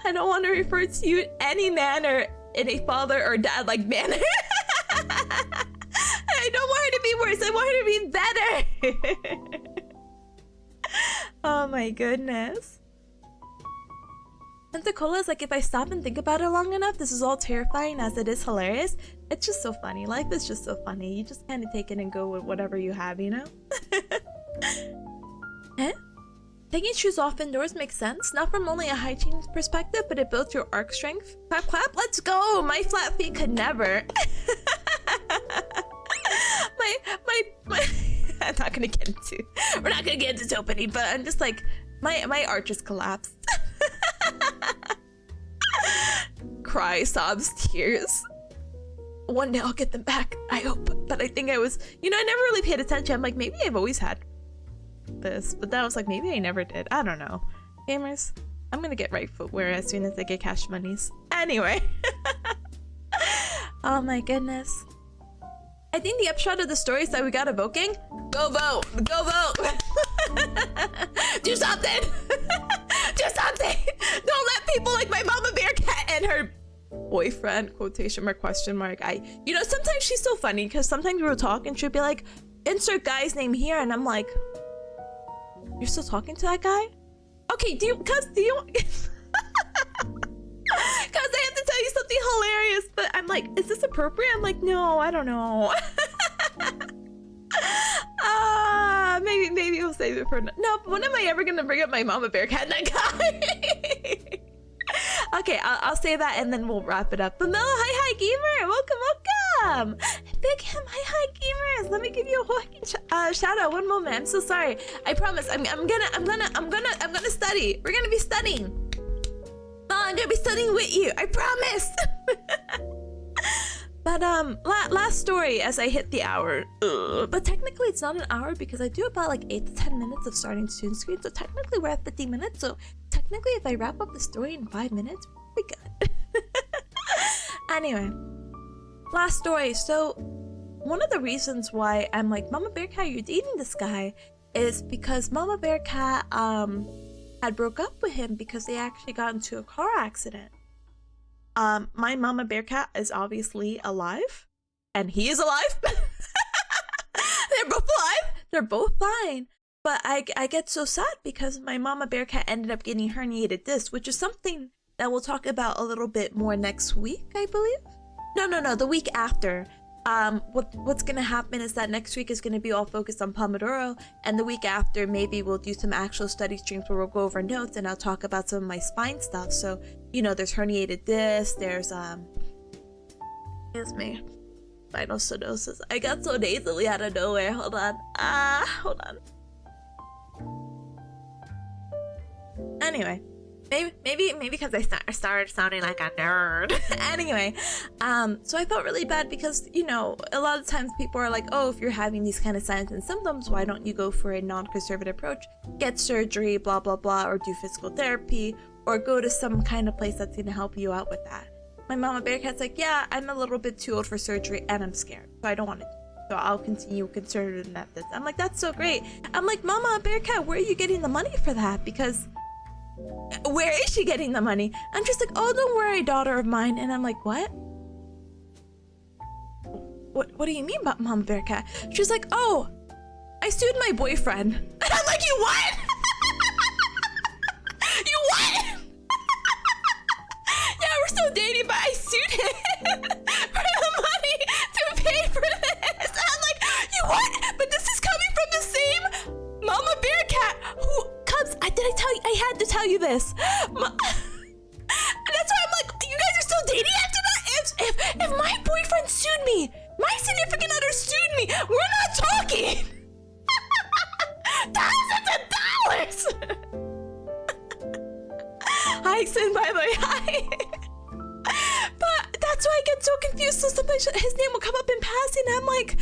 I don't want to refer to you in any manner in a father or dad like manner. I don't want her to be worse. I want her to be better. Oh my goodness. Pentacola's like, if I stop and think about it long enough, this is all terrifying as it is hilarious. It's just so funny. Life is just so funny. You just kind of take it and go with whatever you have, Eh? Taking shoes off indoors makes sense, not from only a hygiene perspective, but it builds your arc strength. Clap, let's go! My flat feet could never. I'm not gonna get into, we're not gonna get into Topany, but I'm just like, my arches collapsed. cry, sobs, tears. One day I'll get them back, I hope. But I think I was, I never really paid attention. I'm like, maybe I've always had this, but then I was like, maybe I never did. I don't know. Gamers, I'm gonna get right footwear as soon as I get cash monies. Anyway. Oh my goodness. I think the upshot of the story is that we got a voting. Go vote! Go vote! Do something! Do something! Don't let people like my mama bearcat and her boyfriend, quotation mark, question mark. Sometimes she's so funny because sometimes we'll talk and she'll be like, insert guy's name here, and I'm like, you're still talking to that guy? Okay, do you because I have to tell you something hilarious, but I'm like, is this appropriate? I'm like, no, I don't know. Maybe we'll save it for no, but when am I ever gonna bring up my mama bearcat and that guy? Okay, I'll say that and then we'll wrap it up. But Mel, hi gamer, welcome. Big him, hi gamers. Let me give you a fucking shout out. One moment, I'm so sorry. I promise, I'm gonna study. We're gonna be studying. I'm gonna be studying with you, I promise. But last story as I hit the hour. But technically it's not an hour because I do about like 8 to 10 minutes of starting student screen. So technically we're at 50 minutes. So technically if I wrap up the story in 5 minutes, we'll be good. Anyway, last story. So one of the reasons why I'm like, Mama Bearcat, you're dating this guy, is because Mama Bearcat had broke up with him because they actually got into a car accident. My mama bearcat is obviously alive, and he is alive. They're both alive. They're both fine. But I get so sad because my mama bearcat ended up getting herniated disc, which is something that we'll talk about a little bit more next week, I believe. No, the week after. What's gonna happen is that next week is gonna be all focused on Pomodoro, and the week after maybe we'll do some actual study streams where we'll go over notes and I'll talk about some of my spine stuff. So there's herniated disc, there's excuse me, spinal stenosis. I got so nasally out of nowhere. Hold on. Anyway. Maybe because I started sounding like a nerd. Anyway, so I felt really bad because, a lot of times people are like, oh, if you're having these kind of signs and symptoms, why don't you go for a non-conservative approach, get surgery, blah, blah, blah, or do physical therapy, or go to some kind of place that's going to help you out with that. My mama bearcat's like, yeah, I'm a little bit too old for surgery and I'm scared, so I don't want to do it. So I'll continue conservative methods. I'm like, that's so great. I'm like, Mama bearcat, where are you getting the money for that? Because where is she getting the money? I'm just like, oh, don't worry, daughter of mine. And I'm like, what do you mean about Mama Bearcat? She's like, oh, I sued my boyfriend. And I'm like, you what? You what? Yeah, we're still dating, but I sued him for the money to pay for this. And I'm like, you what? But this is coming from the same Mama Bearcat who comes. Did I tell you? I had to tell you this. And that's why I'm like, you guys are still dating after that? If my boyfriend sued me, my significant other sued me, we're not talking. Thousands of dollars. Hi, Sin, by the way. Hi. But that's why I get so confused. So sometimes his name will come up in passing, and I'm like,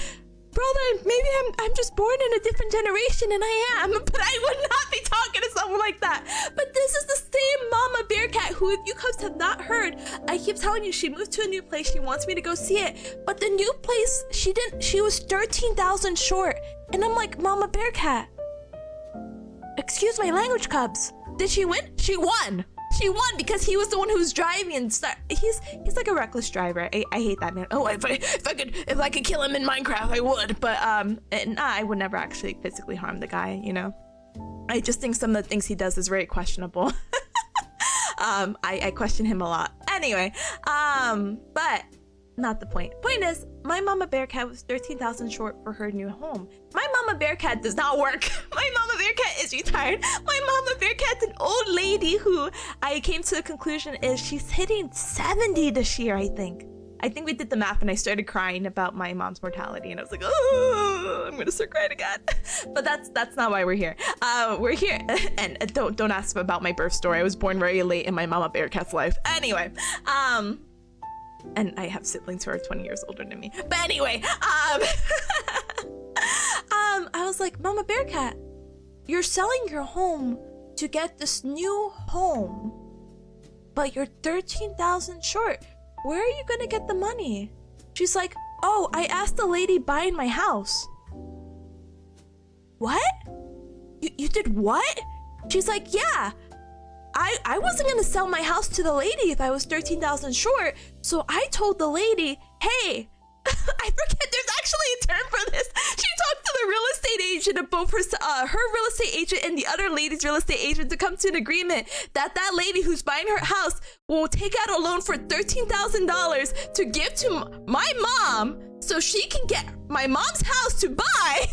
brother, maybe I'm just born in a different generation, and I am, but I would not be talking to someone like that. But this is the same Mama Bearcat who, if you guys have not heard, I keep telling you, she moved to a new place. She wants me to go see it, but the new place, she was 13,000 short. And I'm like, Mama Bearcat, excuse my language, cubs. Did she win? She won. She won because he was the one who was driving and he's like a reckless driver. I hate that man. Oh, if I could kill him in Minecraft, I would. But I would never actually physically harm the guy, I just think some of the things he does is very questionable. I question him a lot. Anyway, but not the point. Point is, my Mama Bearcat was 13,000 short for her new home. My Mama Bearcat does not work. My Mama Bearcat is retired. My Mama Bearcat's an old lady who I came to the conclusion is she's hitting 70 this year, I think. I think we did the math and I started crying about my mom's mortality and I was like, oh, I'm gonna start crying again. But that's not why we're here. We're here, and don't ask about my birth story. I was born very late in my mama bearcat's life. Anyway, and I have siblings who are 20 years older than me. But anyway, I was like, Mama Bearcat, you're selling your home to get this new home, but you're 13,000 short. Where are you gonna get the money? She's like, oh, I asked the lady buying my house. What? You did what? She's like, yeah. I wasn't gonna sell my house to the lady if I was 13,000 short. So I told the lady, hey, I forget there's actually a term for this. She talked to the real estate agent of both her real estate agent and the other lady's real estate agent to come to an agreement that that lady who's buying her house will take out a loan for $13,000 to give to my mom so she can get my mom's house to buy.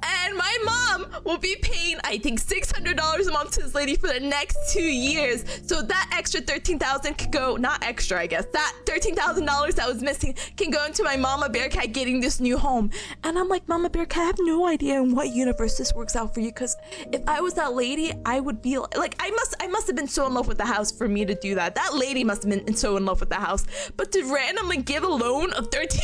And my mom will be paying, I think, $600 a month to this lady for the next 2 years. So that extra $13,000 could go, not extra, I guess. That $13,000 that was missing can go into my Mama Bearcat getting this new home. And I'm like, Mama Bearcat, I have no idea in what universe this works out for you. Because if I was that lady, I would be like, I must have been so in love with the house for me to do that. That lady must have been so in love with the house. But to randomly give a loan of $13,000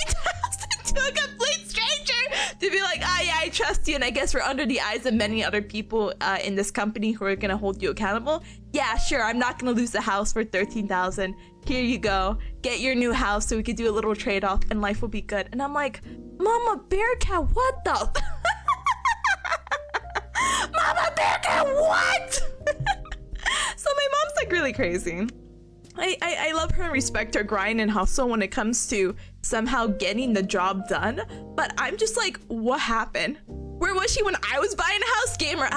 to a complete stranger to be like, oh yeah, I trust you, and I guess we're under the eyes of many other people in this company who are gonna hold you accountable. Yeah, sure, I'm not gonna lose the house for $13,000. Here you go, get your new house so we could do a little trade-off and life will be good. And I'm like, Mama Bearcat, what the? Mama Bearcat, what? So my mom's like really crazy. I love her and respect her grind and hustle when it comes to somehow getting the job done. But I'm just like, what happened? Where was she when I was buying a house, gamer?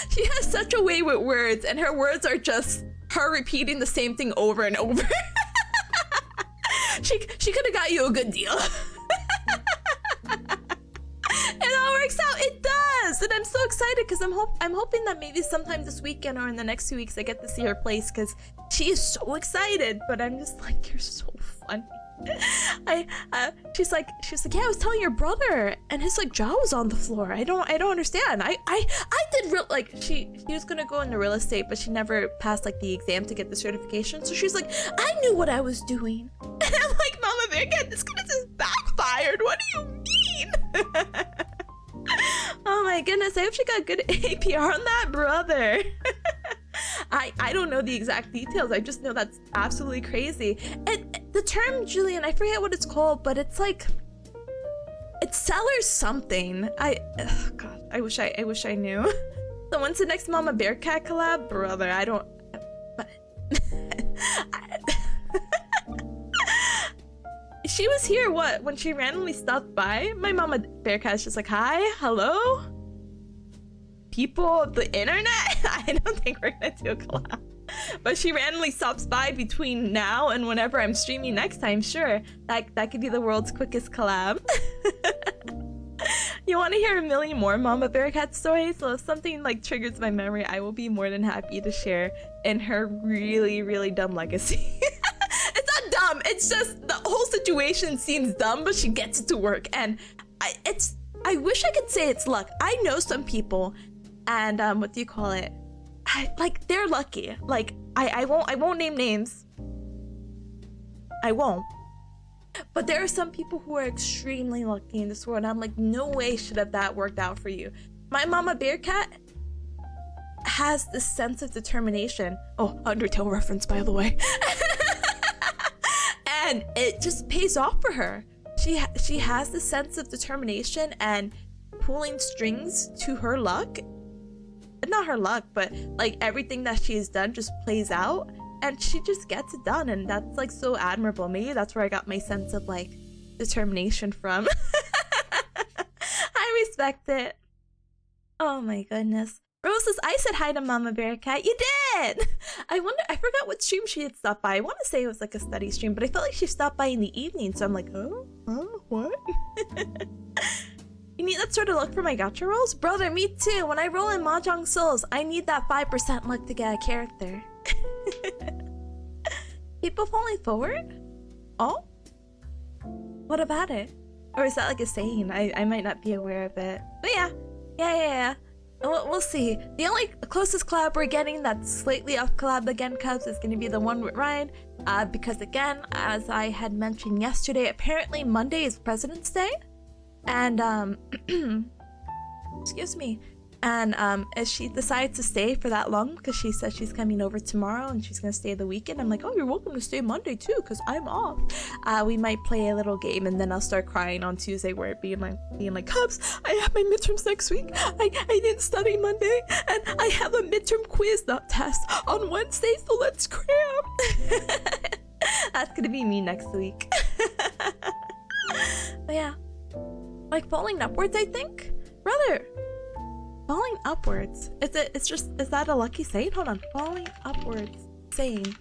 She has such a way with words, and her words are just her repeating the same thing over and over. She could have got you a good deal. It all works out. It does, and I'm so excited because I'm hoping that maybe sometime this weekend or in the next 2 weeks I get to see her place because she is so excited. But I'm just like, you're so funny. She's like, yeah, I was telling your brother, and his like jaw was on the floor. I don't understand. I did real like she was gonna go into real estate, but she never passed like the exam to get the certification. So she's like, I knew what I was doing, and I'm like, Mama Bearcat, this could have just backfired. What do you mean? Oh my goodness, I hope she got good APR on that, brother. I don't know the exact details. I just know that's absolutely crazy. And the term, Julian, I forget what it's called, but it's like, it's sellers something. God, I wish I knew. So when's the next Mama Bearcat collab, brother? I don't. But she was here, when she randomly stopped by. My Mama Bearcat's just like, hi, hello? People, the internet? I don't think we're gonna do a collab. But she randomly stops by between now and whenever I'm streaming next time, sure. That could be the world's quickest collab. You want to hear a million more Mama Bearcat stories? So if something like triggers my memory, I will be more than happy to share in her really, really dumb legacy. It's not dumb, it's just the whole situation seems dumb, but she gets it to work. And I wish I could say it's luck. I know some people, and what do you call it? Like, they're lucky. Like, I won't name names. I won't. But there are some people who are extremely lucky in this world. And I'm like, no way should have that worked out for you. My Mama Bearcat has this sense of determination. Oh, Undertale reference, by the way. And it just pays off for her. She has this sense of determination and pulling strings to her luck. Not her luck, but like everything that she has done just plays out, and she just gets it done, and that's like so admirable. Maybe that's where I got my sense of like determination from. I respect it. Oh my goodness. Roses, I said hi to Mama Bearcat. You did! I forgot what stream she had stopped by. I want to say it was like a study stream, but I felt like she stopped by in the evening, so I'm like, oh, what? You need that sort of luck for my gacha rolls? Brother, me too. When I roll in Mahjong Souls, I need that 5% luck to get a character. People falling forward? Oh? What about it? Or is that like a saying? I might not be aware of it. But yeah. We'll see. The only closest collab we're getting that's slightly off collab again, Cubs, is going to be the one with Ryan. Because again, as I had mentioned yesterday, apparently Monday is President's Day. And, excuse me. And if she decides to stay for that long, because she says she's coming over tomorrow and she's gonna stay the weekend, I'm like, oh, you're welcome to stay Monday too, because I'm off. We might play a little game, and then I'll start crying on Tuesday, where it being like, Cubs, I have my midterms next week. I didn't study Monday, and I have a midterm quiz, not test, on Wednesday, so let's cram. That's gonna be me next week. But yeah, like falling upwards, I think, brother. Falling upwards. Is that a lucky saying? Hold on. Falling upwards saying.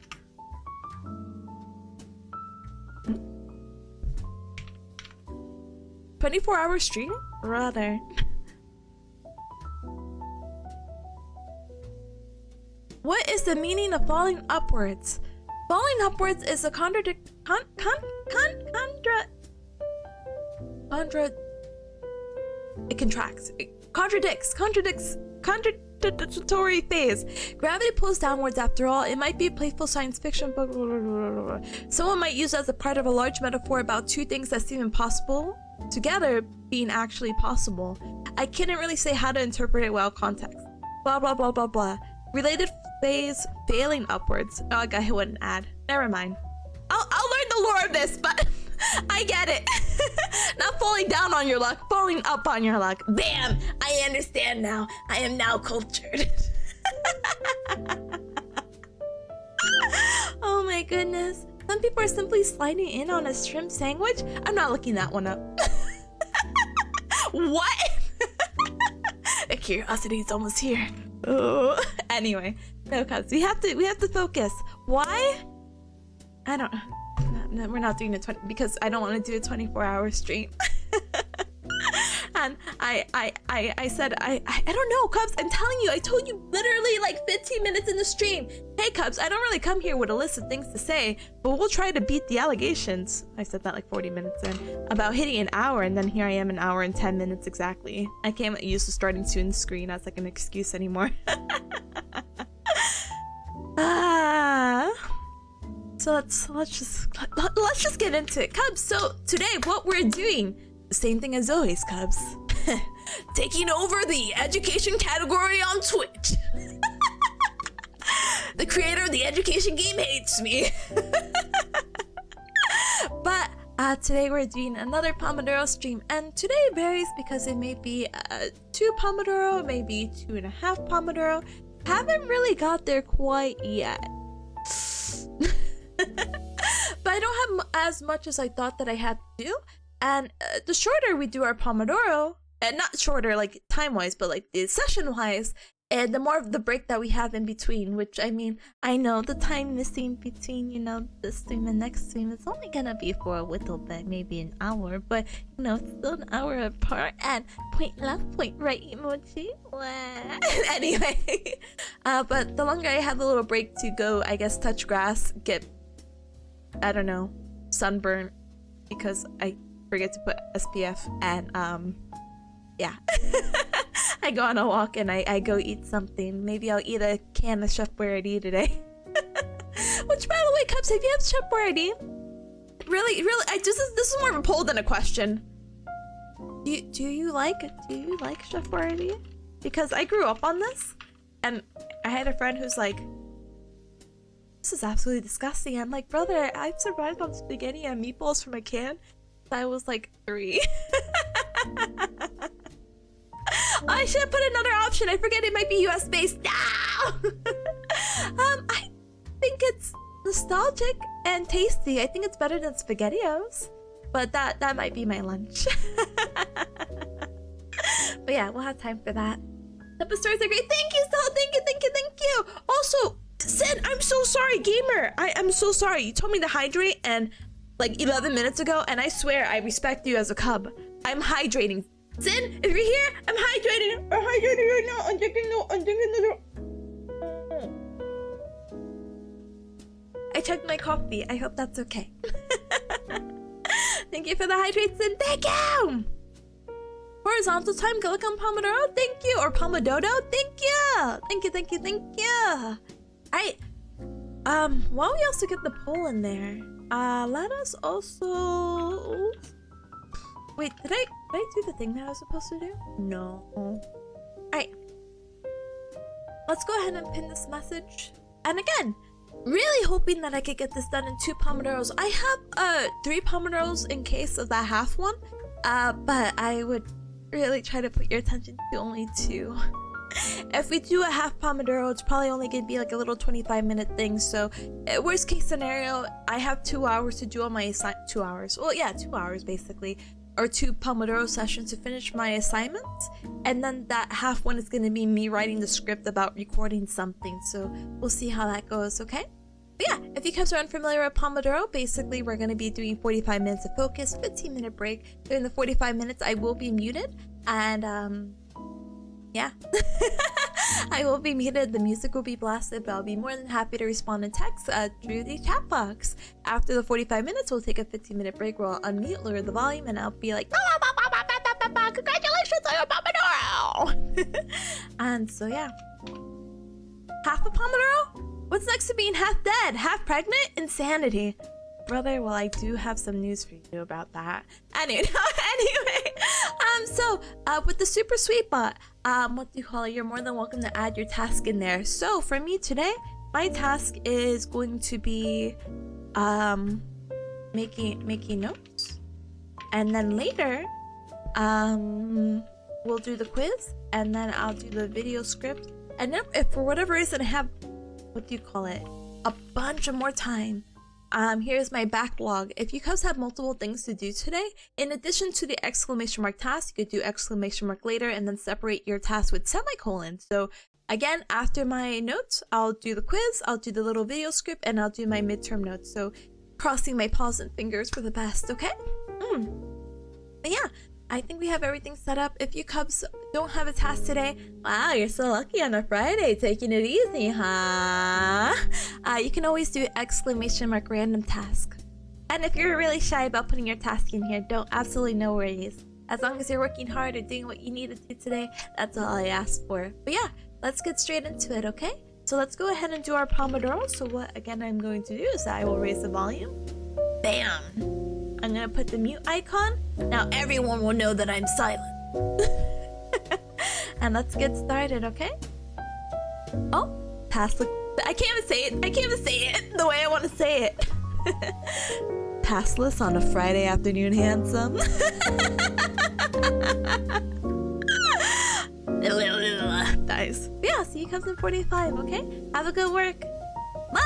24-hour stream? Rather. What is the meaning of falling upwards? Falling upwards is a it contracts. Contradictory phase. Gravity pulls downwards after all. It might be a playful science fiction, blah, blah, blah, blah, blah. Someone might use it as a part of a large metaphor about two things that seem impossible together being actually possible. I couldn't really say how to interpret it without context. Blah, blah, blah, blah, blah. Related phase, failing upwards. Oh, I got hit with an ad. Never mind. I'll learn the lore of this, but I get it. Not falling down on your luck, falling up on your luck. Bam! I understand now. I am now cultured. Oh my goodness. Some people are simply sliding in on a shrimp sandwich. I'm not looking that one up. What? The curiosity is almost here. Oh. Anyway, no, cuz we have to focus. Why? I don't know. No, we're not doing it because I don't want to do a 24-hour stream. And I said I don't know, Cubs. I'm telling you, I told you literally like 15 minutes in the stream. Hey, Cubs, I don't really come here with a list of things to say, but we'll try to beat the allegations. I said that like 40 minutes in about hitting an hour, and then here I am, an hour and 10 minutes exactly. I can't use the starting tune screen as like an excuse anymore. So let's just get into it, Cubs. So today, what we're doing, the same thing as always, Cubs. Taking over the education category on Twitch. The creator of the education game hates me. But today we're doing another Pomodoro stream, and today varies because it may be 2 Pomodoro, maybe 2.5 Pomodoro. Haven't really got there quite yet. But I don't have as much as I thought that I had to do, and the shorter we do our Pomodoro, and not shorter like time-wise, but like the session-wise, and the more of the break that we have in between, which I mean, I know the time missing between, you know, this stream and next stream is only gonna be for a little bit, maybe an hour, but you know, it's still an hour apart, and point left, point right emoji. Anyway, but the longer I have a little break to go, I guess, touch grass, get, I don't know, sunburn, because I forget to put SPF, and yeah. I go on a walk and I go eat something. Maybe I'll eat a can of Chef Boyardee today. Which, by the way, Cubs, have you had Chef Boyardee? Really, this is more of a poll than a question. Do you like Chef Boyardee? Because I grew up on this, and I had a friend who's like, this is absolutely disgusting. I'm like, brother, I've survived on spaghetti and meatballs from a can since I was like 3. I should have put another option. I forget, it might be US based. No! I think it's nostalgic and tasty. I think it's better than SpaghettiOs, but that might be my lunch. But yeah, we'll have time for that. The stories are great. Thank you, Sal. Thank you. Also, Sin, I'm so sorry, gamer. I am so sorry. You told me to hydrate and like 11 minutes ago, and I swear I respect you as a cub. I'm hydrating. Sin, if you're here, I'm hydrating. I'm hydrating right now. I'm drinking the. I chugged my coffee. I hope that's okay. Thank you for the hydrates and thank you! Horizontal time, click on Pomodoro, thank you! Or Pomodoro, thank you! Thank you, thank you, thank you! Alright. While we also get the poll in there, let us also... Wait, did I do the thing that I was supposed to do? No. Alright. Let's go ahead and pin this message. And again, really hoping that I could get this done in 2 Pomodoros. I have 3 Pomodoros in case of that half one. But I would really try to put your attention to only 2. If we do a half Pomodoro, it's probably only gonna be like a little 25-minute thing. So, worst case scenario, I have 2 hours to do all my 2 hours. Well, yeah, 2 hours basically, or 2 Pomodoro sessions to finish my assignments, and then that half one is gonna be me writing the script about recording something. So we'll see how that goes. Okay. But yeah, if you guys are unfamiliar with Pomodoro, basically we're going to be doing 45 minutes of focus, 15-minute break. During the 45 minutes, I will be muted, and yeah. I will be muted, the music will be blasted, but I'll be more than happy to respond in text through the chat box. After the 45 minutes, we'll take a 15-minute break where I'll unmute, lower the volume, and I'll be like, congratulations on your Pomodoro! And so yeah. Half a Pomodoro? What's next to being half dead? Half pregnant? Insanity. Brother, well, I do have some news for you about that. Anyway, with the super sweet bot, what do you call it? You're more than welcome to add your task in there. So for me today, my task is going to be making notes, and then later, we'll do the quiz, and then I'll do the video script, and then if for whatever reason I have, what do you call it, a bunch of more time, here's my backlog. If you guys have multiple things to do today, in addition to the exclamation mark task, you could do exclamation mark later and then separate your task with semicolon. So again, after my notes, I'll do the quiz, I'll do the little video script, and I'll do my midterm notes. So crossing my paws and fingers for the best, okay? But yeah, I think we have everything set up. If you cubs don't have a task today, wow, you're so lucky on a Friday, taking it easy, huh? You can always do exclamation mark random task. And if you're really shy about putting your task in here, absolutely no worries. As long as you're working hard or doing what you need to do today, that's all I ask for. But yeah, let's get straight into it, okay? So let's go ahead and do our Pomodoro. So what, again, I'm going to do is I will raise the volume. Bam! I'm gonna put the mute icon. Now everyone will know that I'm silent. And let's get started, okay? Oh, task look. I can't even say it. I can't even say it the way I want to say it. Taskless on a Friday afternoon, handsome. Nice. Yeah, see you comes in 45, okay? Have a good work. Bye!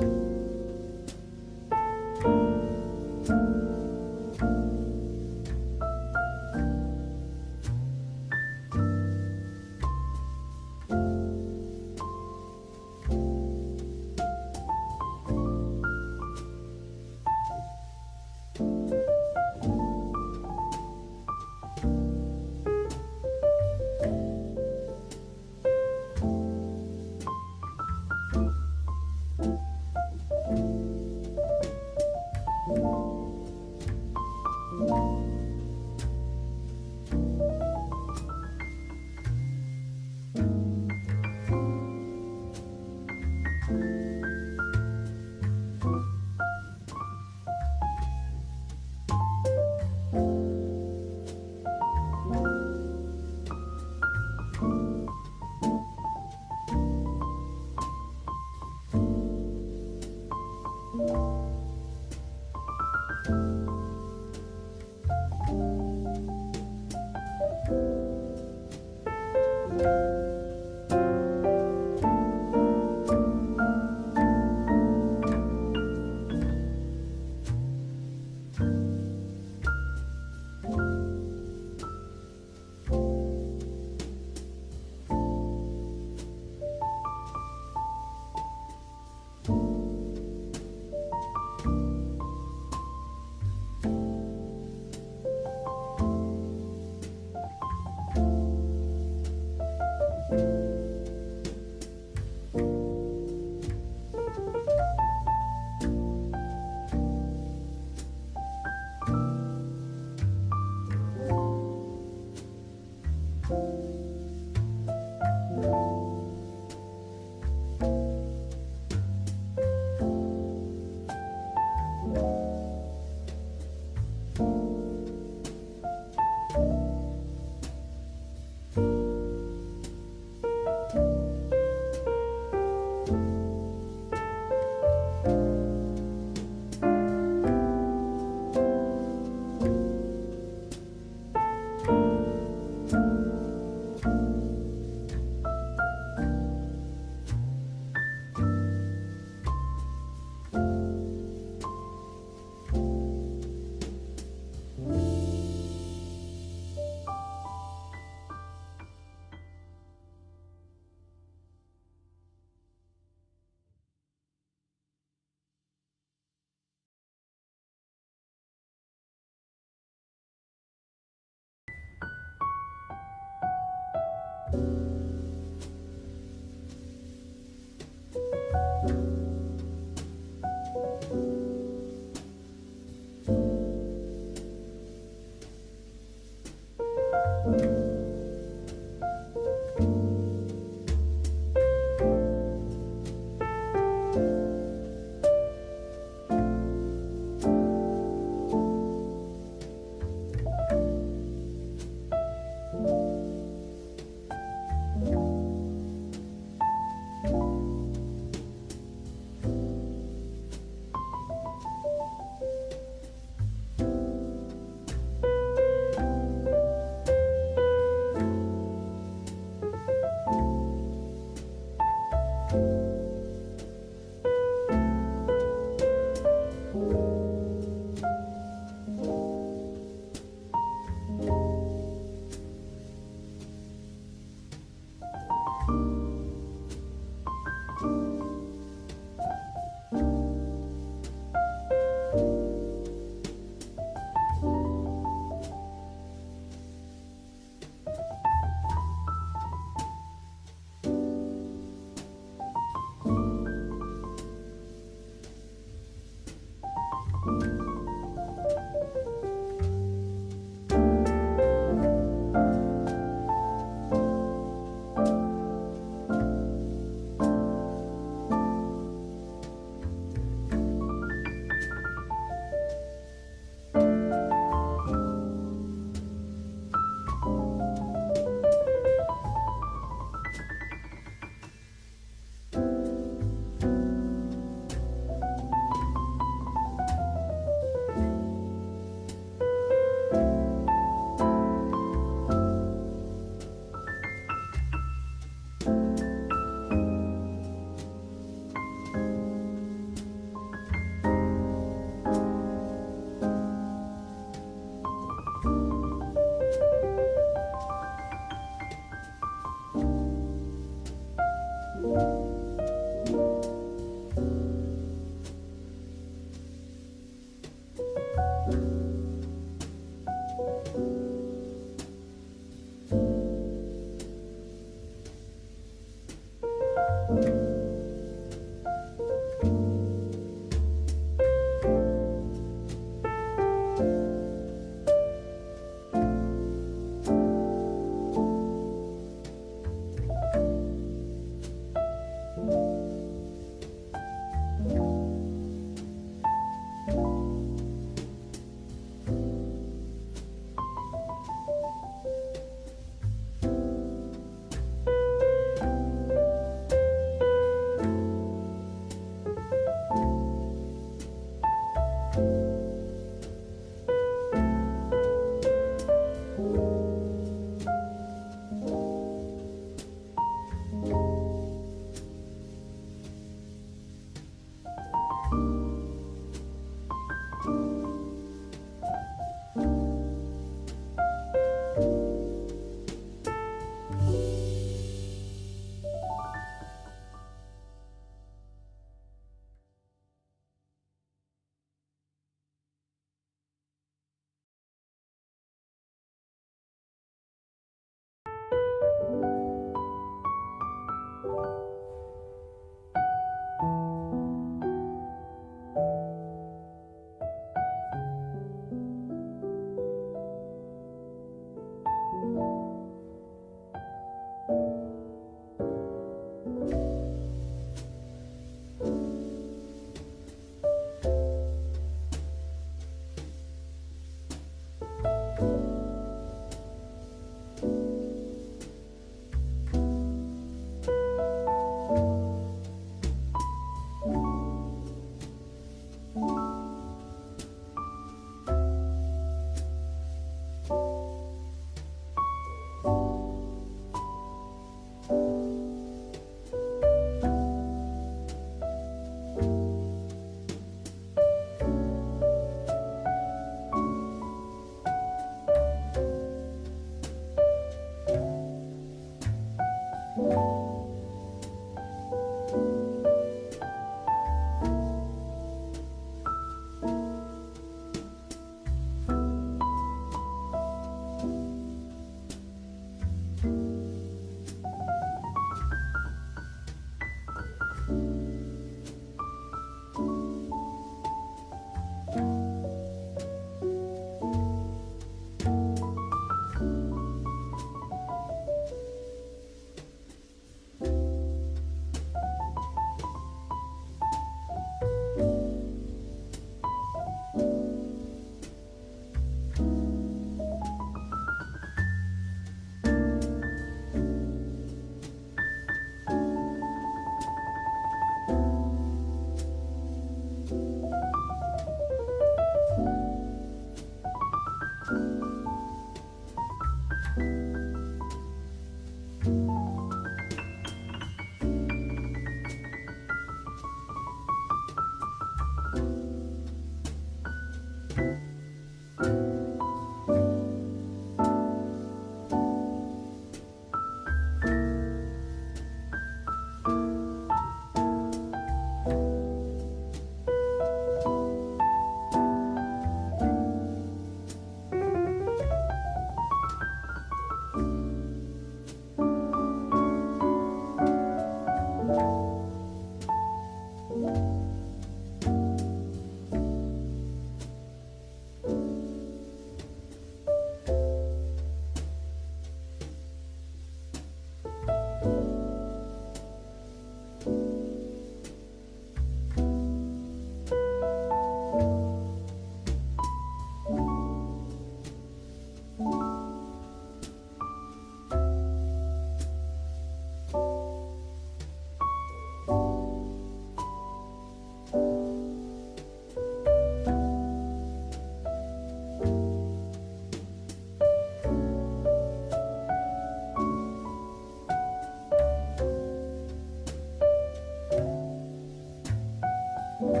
Bling,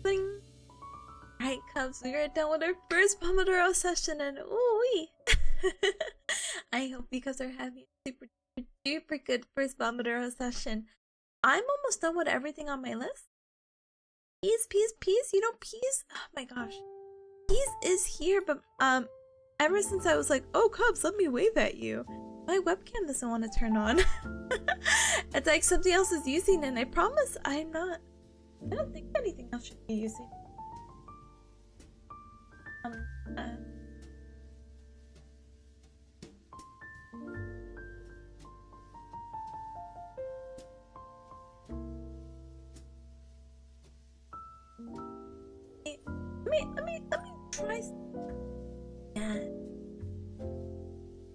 bling. Alright, Cubs, we are done with our first Pomodoro session, and ooh-wee! I hope you guys are having a super duper good first Pomodoro session. I'm almost done with everything on my list. Peas, peas, peas. You know, peas. Oh my gosh, peas is here, but ever since I was like, oh Cubs, let me wave at you, my webcam doesn't want to turn on. It's like something else is using, and I promise I'm not. I don't think anything else should be using. Let me try. Yeah.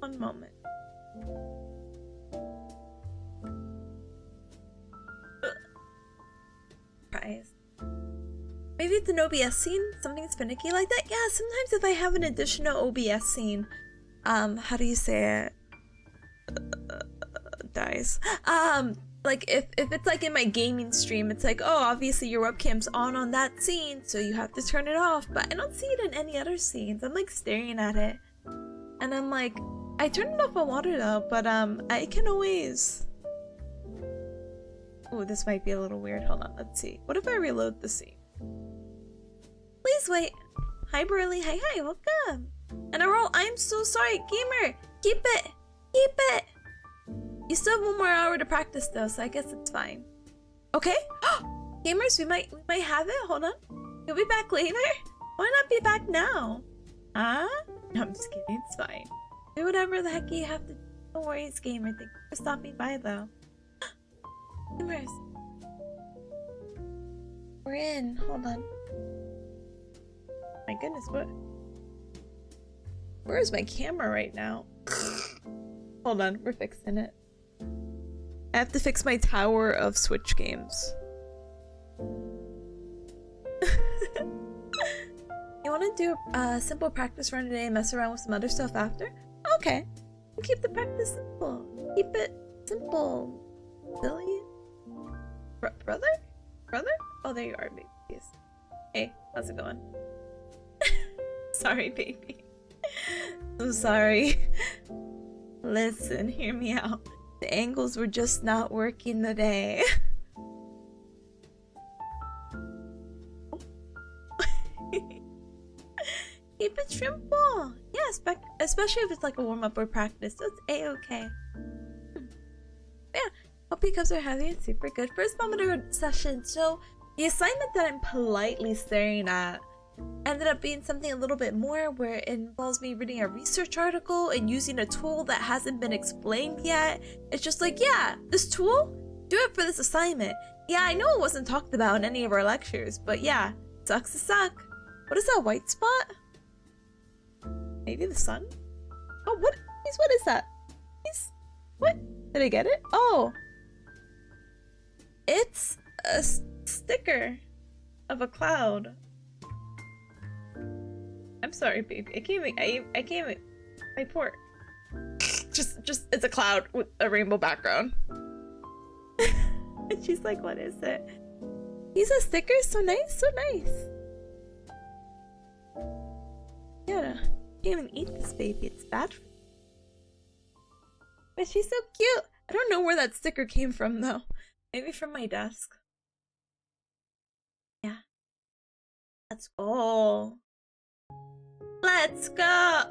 One moment. Prize. Maybe it's an OBS scene? Something's finicky like that? Yeah, sometimes if I have an additional OBS scene, how do you say it? Dies. Like if it's like in my gaming stream, it's like, oh, obviously your webcam's on that scene, so you have to turn it off. But I don't see it in any other scenes. I'm like staring at it, and I'm like, I turned it off on water though, but I can always. Oh, this might be a little weird. Hold on, let's see. What if I reload the scene? Please wait. Hi, Burley. Hi, welcome. And a roll. I'm so sorry, gamer. Keep it. Keep it. You still have one more hour to practice though, so I guess it's fine. Okay. Gamers, we might have it. Hold on. You'll be back later. Why not be back now? Huh? No, I'm just kidding. It's fine. Do whatever the heck you have to do. No worries, gamer. Thank you for stopping by though. Gamers. We're in. Hold on. My goodness, what? Where is my camera right now? Hold on, we're fixing it. I have to fix my tower of Switch games. You want to do a simple practice run today and mess around with some other stuff after? Okay. Keep the practice simple. Keep it simple. Silly? Brother? Brother? Oh, there you are, baby. Hey, how's it going? Sorry, baby. I'm sorry. Listen, hear me out. The angles were just not working today. Keep it simple. Yeah, especially if it's like a warm-up or practice. So it's a-okay. Yeah, hope you guys are having a super good first Pomodoro session. So the assignment that I'm politely staring at ended up being something a little bit more, where it involves me reading a research article and using a tool that hasn't been explained yet. It's just like, yeah, this tool, do it for this assignment. Yeah, I know it wasn't talked about in any of our lectures, but yeah, sucks to suck. What is that white spot? Maybe the sun? Oh, what is that? What? Did I get it? Oh, it's a sticker of a cloud. I'm sorry, baby. I can't make my port. Just it's a cloud with a rainbow background. And she's like, what is it? These are stickers, so nice, so nice. Yeah, I can't even eat this baby. It's bad for me. But she's so cute. I don't know where that sticker came from though. Maybe from my desk. Yeah. Let's go. Let's go!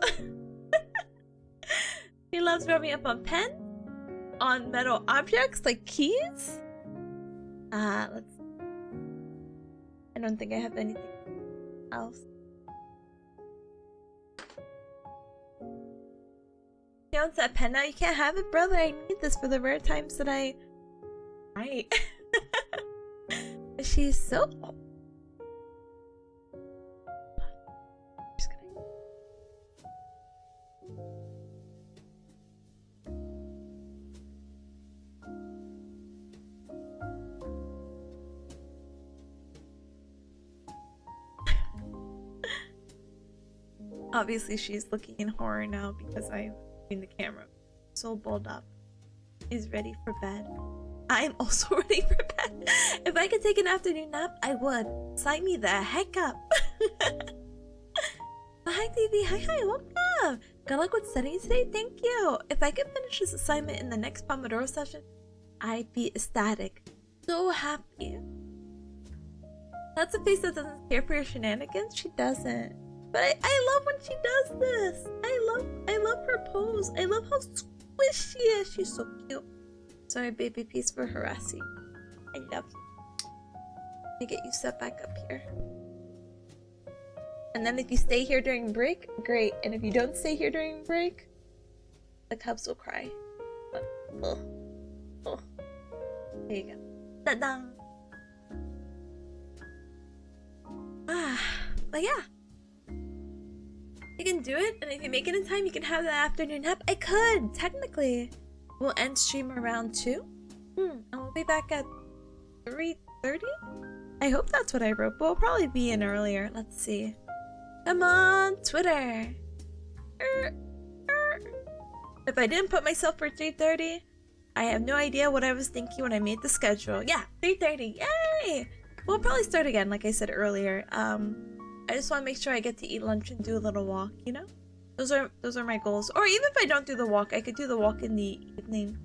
She loves rubbing up on pens, on metal objects like keys. Let's. I don't think I have anything else. You want that pen now? You can't have it, brother. I need this for the rare times that I. Right. She's so. Just gonna Obviously, she's looking in horror now because I'm in the camera. So balled up. Is ready for bed. I'm also ready for bed. If I could take an afternoon nap, I would. Sign me the heck up. Hi, TV. Hi, welcome. Good luck with studying today. Thank you. If I could finish this assignment in the next Pomodoro session, I'd be ecstatic. So happy. That's a face that doesn't care for your shenanigans. She doesn't. But I love when she does this. I love her pose. I love how squishy she is. She's so cute. Sorry, baby piece, for harassing. I love you. Let me get you set back up here. And then if you stay here during break, great. And if you don't stay here during break, the cubs will cry. Oh. There you go. Ta-da! But yeah. You can do it, and if you make it in time, you can have that afternoon nap. I could, technically. We'll end stream around 2. And we'll be back at 3:30? I hope that's what I wrote, but we'll probably be in earlier. Let's see. Come on, Twitter. If I didn't put myself for 3:30, I have no idea what I was thinking when I made the schedule. Yeah, 3:30. Yay! We'll probably start again, like I said earlier. I just want to make sure I get to eat lunch and do a little walk, you know? Those are my goals. Or even if I don't do the walk, I could do the walk in the evening.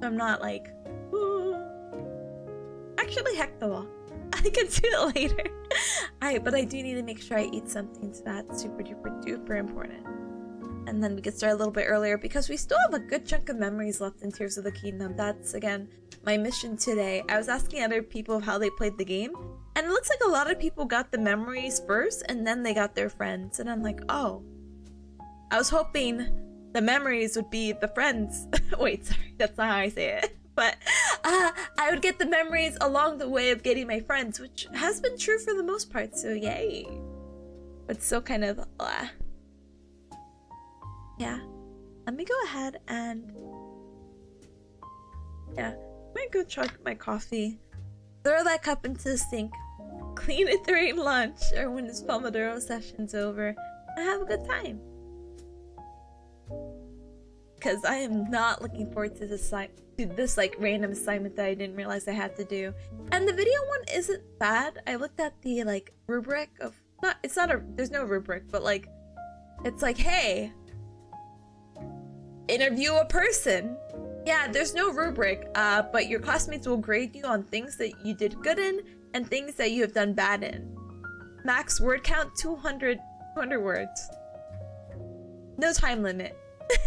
So I'm not like, ooh. Actually, heck the walk. I can do it later. But I do need to make sure I eat something, so that's super duper important. And then we can start a little bit earlier because we still have a good chunk of memories left in Tears of the Kingdom. That's, again, my mission today. I was asking other people how they played the game, and it looks like a lot of people got the memories first, and then they got their friends. And I'm like, oh. I was hoping the memories would be the friends. Wait, sorry, that's not how I say it. But I would get the memories along the way of getting my friends, which has been true for the most part, so yay. But still kind of, yeah. Let me go ahead and, yeah, I'm gonna go chug my coffee, throw that cup into the sink, clean it during lunch or when this Pomodoro session's over, and have a good time. Because I am not looking forward to this like random assignment that I didn't realize I had to do. And the video one isn't bad. I looked at the like rubric of there's no rubric, but like it's like, hey, interview a person. Yeah, there's no rubric, but your classmates will grade you on things that you did good in and things that you have done bad in. Max word count 200 words. No time limit.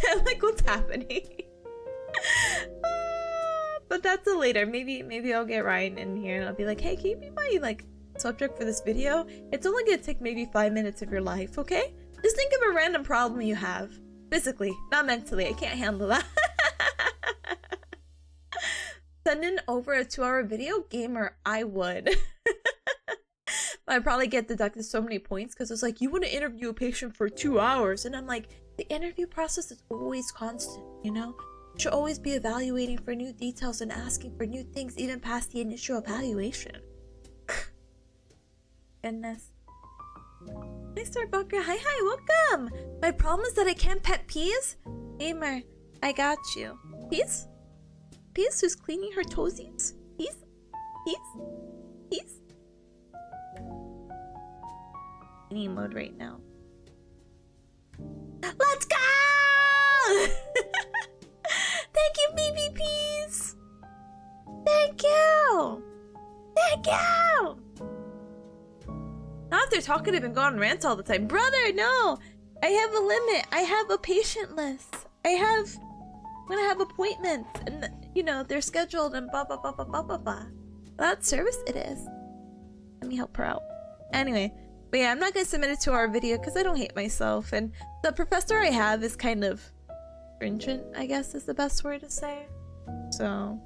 I'm like, what's happening? But that's a later. Maybe I'll get Ryan in here and I'll be like, hey, can you be my like subject for this video? It's only gonna take maybe 5 minutes of your life, okay? Just think of a random problem you have. Physically, not mentally. I can't handle that. Send in over a 2-hour video? Gamer, I would. But I'd probably get deducted so many points because it's like, you want to interview a patient for 2 hours. And I'm like, the interview process is always constant, you know? You should always be evaluating for new details and asking for new things even past the initial evaluation. Goodness. Hi, Starbucker. Hi, welcome. My problem is that I can't pet Peas. Gamer, I got you. Peas? Peas who's cleaning her toesies? Peas? Cleaning mode right now. Let's go! Thank you, baby Peas. Thank you. Not if they're talkative and go on rants all the time. Brother, no! I have a limit. I have a patient list. I'm gonna have appointments. And, you know, they're scheduled and blah, blah, blah, blah, blah, blah, blah. That service it is. Let me help her out. Anyway, but yeah, I'm not gonna submit it to our video because I don't hate myself. And the professor I have is kind of stringent, I guess is the best word to say. So,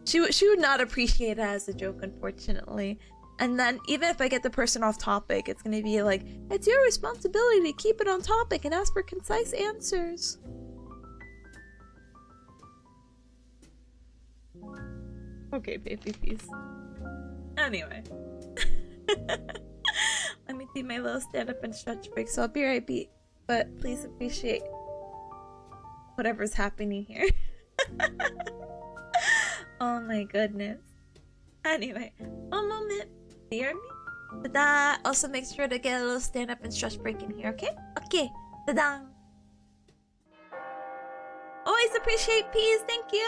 she would not appreciate it as a joke, unfortunately. And then even if I get the person off topic, it's gonna be like, it's your responsibility to keep it on topic and ask for concise answers. Okay, baby, peace. Anyway. Let me do my little stand up and stretch break, so I'll be right back. But please appreciate whatever's happening here. Oh my goodness. Anyway, one moment. Hear me? Ta-da! Also make sure to get a little stand up and stretch break in here, okay? Okay. Ta-da! Always appreciate peas, thank you!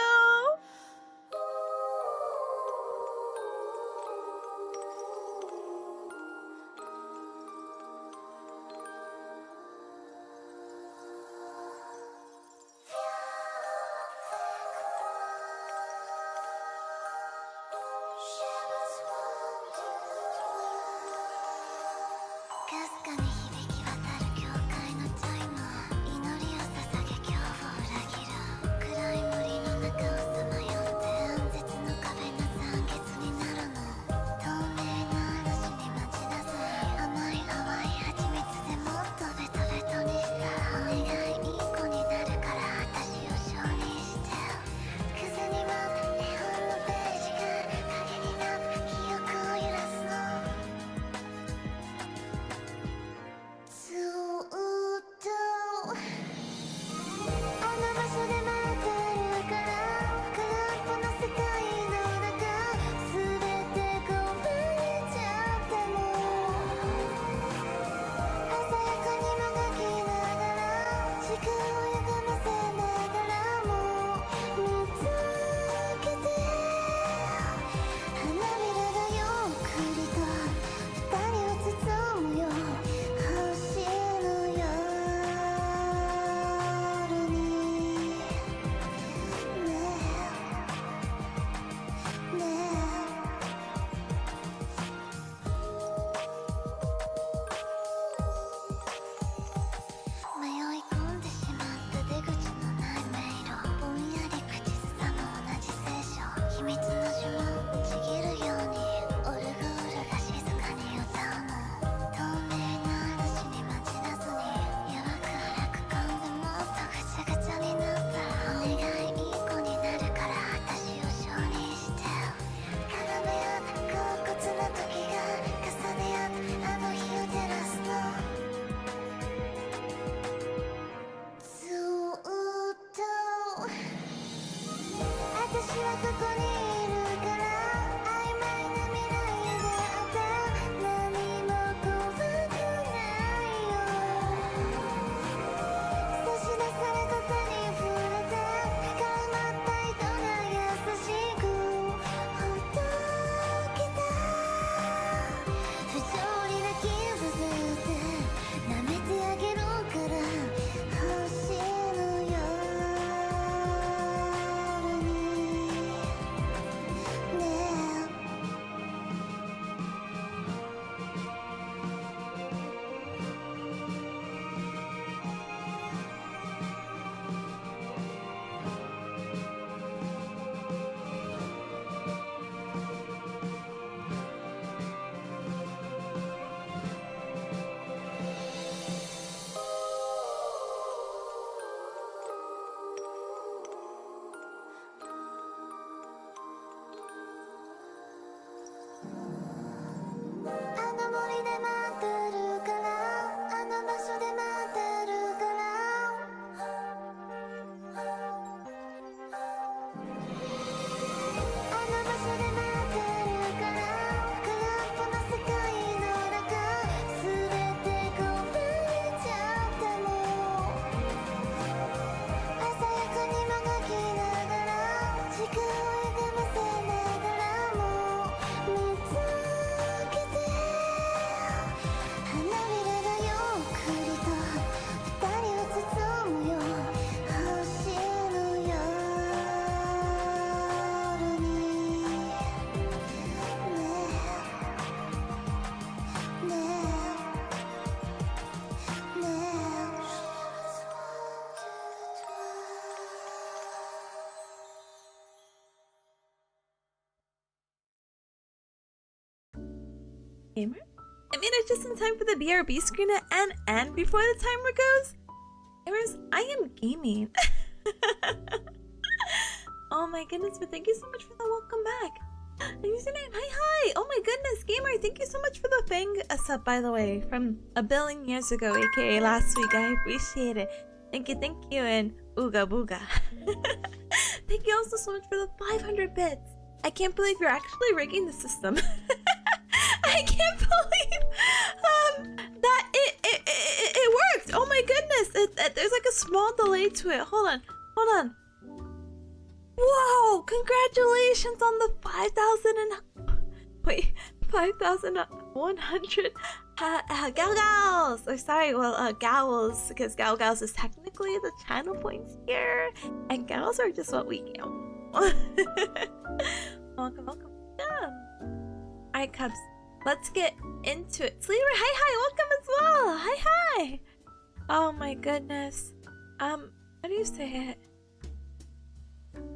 Gamer? I made it just in time for the BRB screen to end before the timer goes. Gamers, I am gaming. Oh my goodness, but thank you so much for the welcome back. Username, hi. Oh my goodness, gamer, thank you so much for the thing sub, by the way, from a billion years ago, aka last week. I appreciate it. Thank you, and ooga booga. Thank you also so much for the 500 bits. I can't believe you're actually rigging the system. I can't believe that it worked. Oh my goodness, there's like a small delay to it. Hold on. Whoa! Congratulations on the 5,100 Galgals! Or sorry, Gals, because Galgals is technically the channel points here, and Gals are just what we count. Welcome. Alright, Cubs, let's get into it. Sleeper, hi, welcome as well! Hi! Oh my goodness. How do you say it?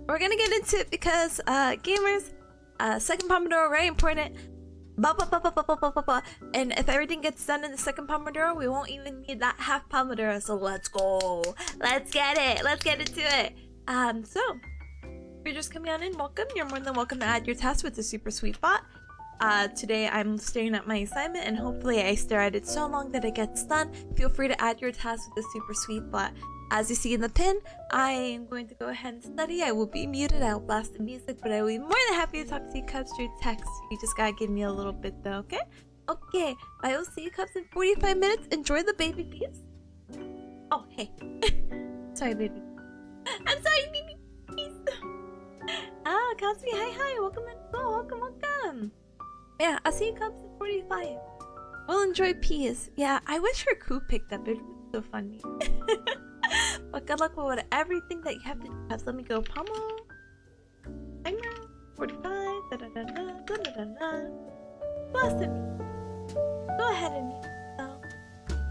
We're gonna get into it because, gamers, second Pomodoro, very important. And if everything gets done in the second Pomodoro, we won't even need that half Pomodoro, so let's go. Let's get into it. So, if you're just coming on in, welcome. You're more than welcome to add your task with the super sweet bot. Today I'm staring at my assignment, and hopefully I stare at it so long that it gets done. Feel free to add your task with the super sweet bot. As you see in the pin, I am going to go ahead and study. I will be muted, I'll blast the music, but I will be more than happy to talk to you Cubs through text. You just gotta give me a little bit though, okay? Okay, I will see you Cubs in 45 minutes. Enjoy the baby bees. Oh, hey. Sorry, baby. I'm sorry, baby bees. Cosby, hi. Welcome in. Oh, welcome. Yeah, I'll see you Cubs in 45. We'll enjoy peas. Yeah, I wish her crew picked up. It was so funny. But good luck with everything that you have to do. Let me go. Pomo. Timer. 45. Blast me. Go ahead and mute yourself.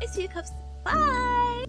I see you, Cubs. Bye.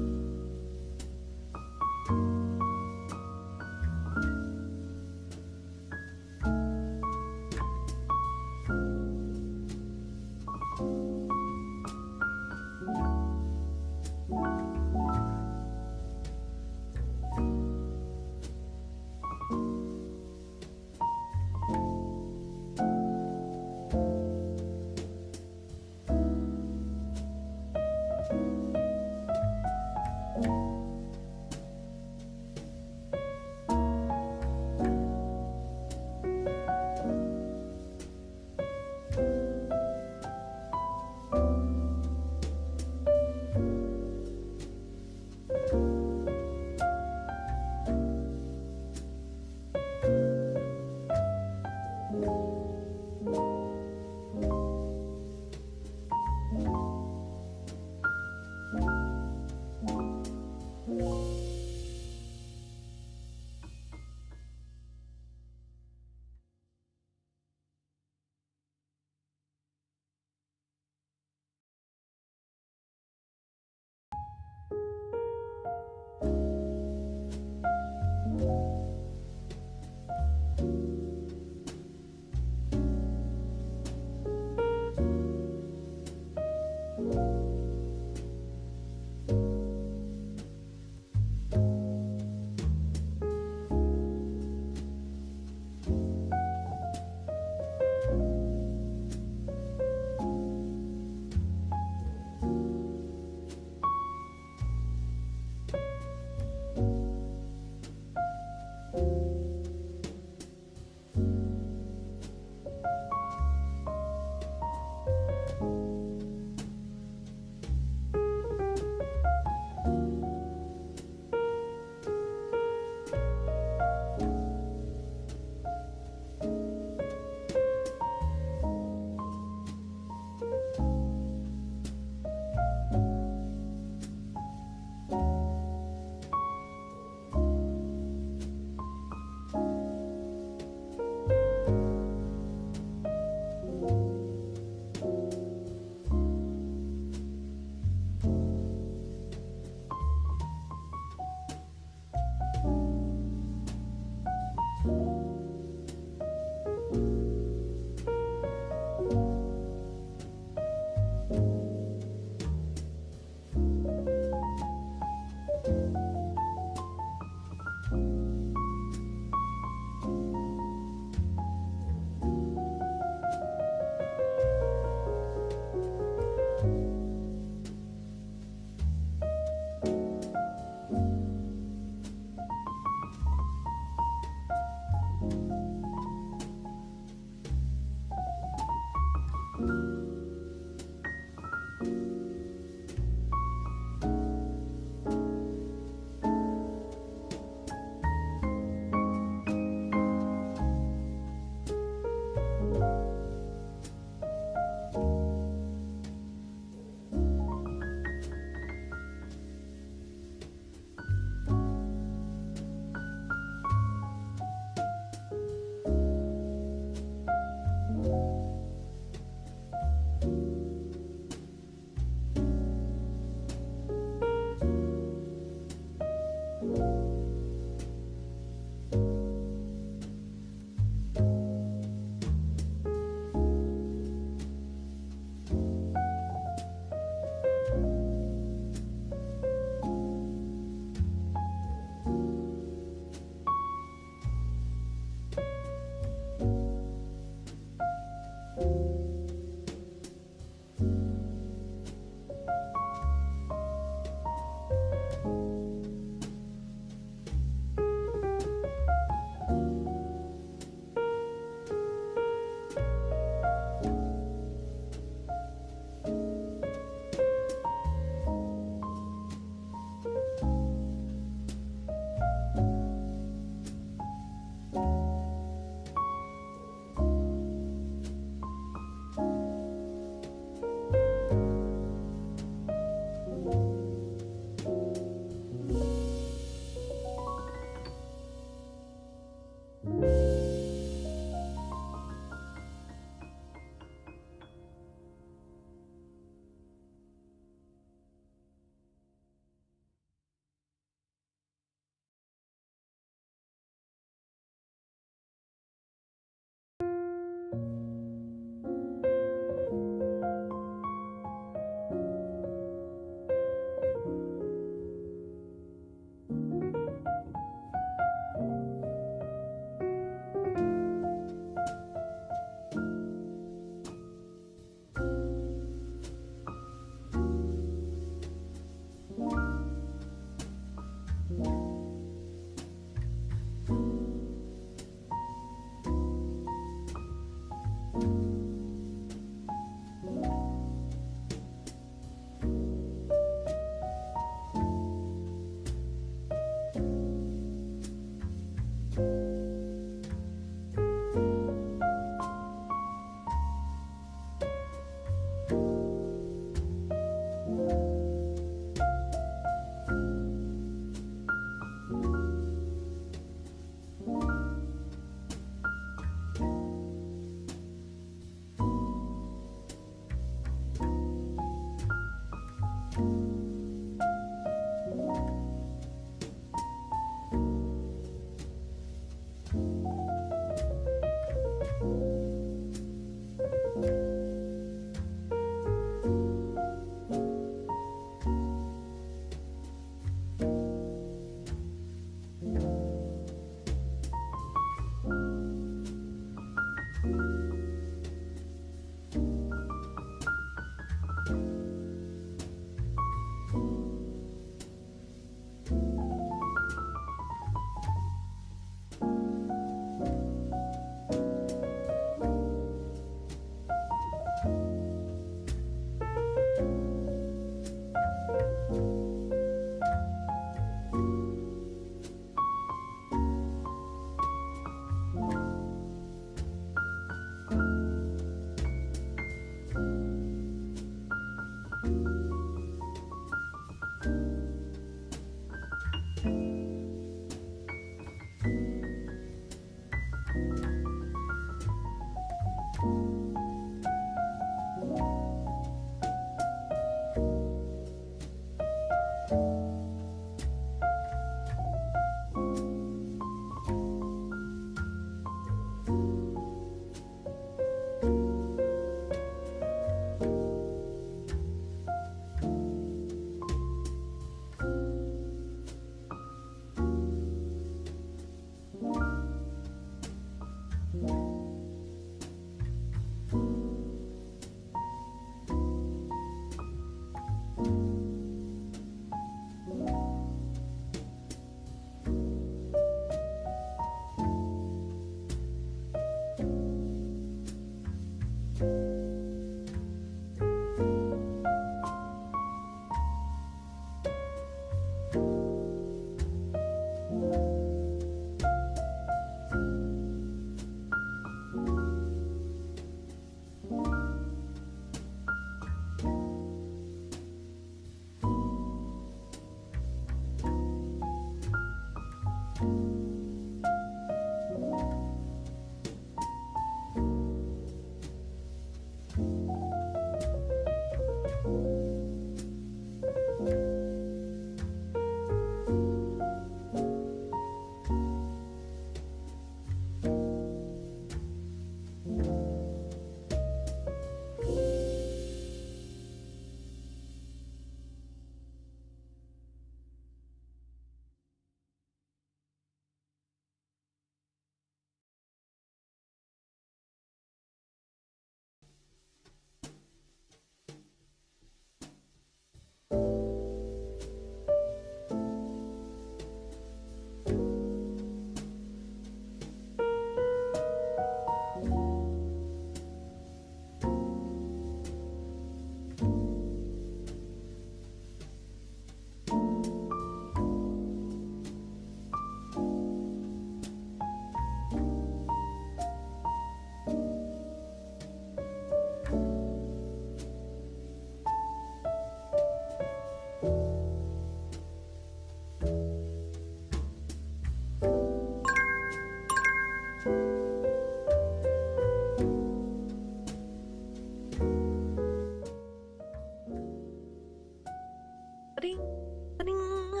Pudding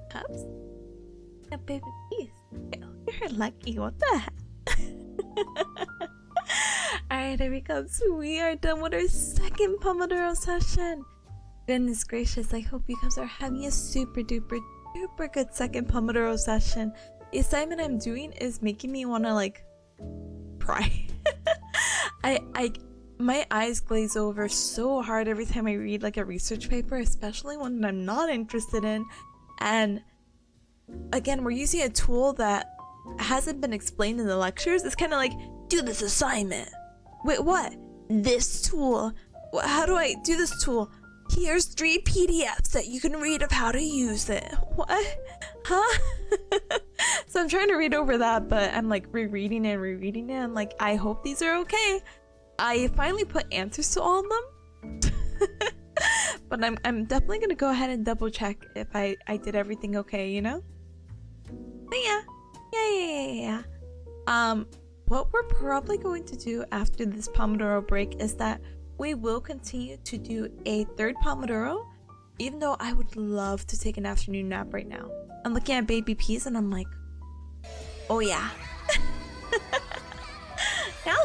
cups. A baby piece. You're lucky. What the heck? Alright, here we go. So we are done with our second Pomodoro session. Goodness gracious, I hope you guys are having a super duper good second Pomodoro session. The assignment I'm doing is making me want to like cry. My eyes glaze over so hard every time I read like a research paper, especially one that I'm not interested in. And again, we're using a tool that hasn't been explained in the lectures. It's kind of like, do this assignment. Wait, what? This tool? How do I do this tool? Here's 3 PDFs that you can read of how to use it. What? Huh? So I'm trying to read over that, but I'm like rereading it. I'm like, I hope these are okay. I finally put answers to all of them. But I'm definitely gonna go ahead and double check if I did everything okay, you know? But yeah. What we're probably going to do after this Pomodoro break is that we will continue to do a third Pomodoro, even though I would love to take an afternoon nap right now. I'm looking at baby peas and I'm like, oh yeah. Go.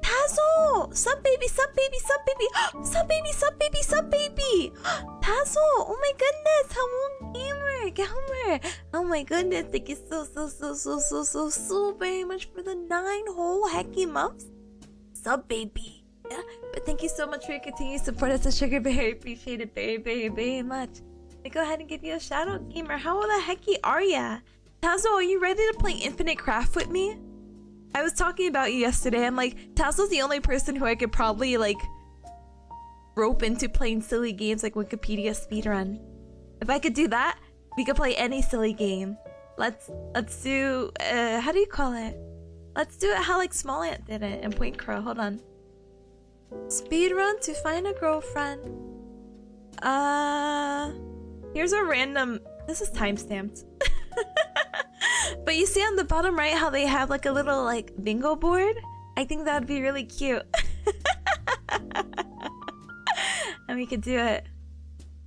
Tazo! Sup baby. Sup baby. Tazo! Oh my goodness! Hello gamer! Oh my goodness! Thank you so very much for the 9 whole hecky months. Sup baby! Yeah, but thank you so much for your continued support as a sugar bear. Appreciate it very much. I go ahead and give you a shout out, gamer. How the hecky are ya? Tazo, are you ready to play Infinite Craft with me? I was talking about you yesterday. I'm like, Tazo's the only person who I could probably like rope into playing silly games like Wikipedia speedrun. If I could do that, we could play any silly game. Let's do how do you call it? Let's do it how like Small Ant did it in Point Crow. Hold on. Speedrun to find a girlfriend. Here's a random. This is timestamped. But you see on the bottom right how they have like a little like bingo board? I think that would be really cute. And we could do it.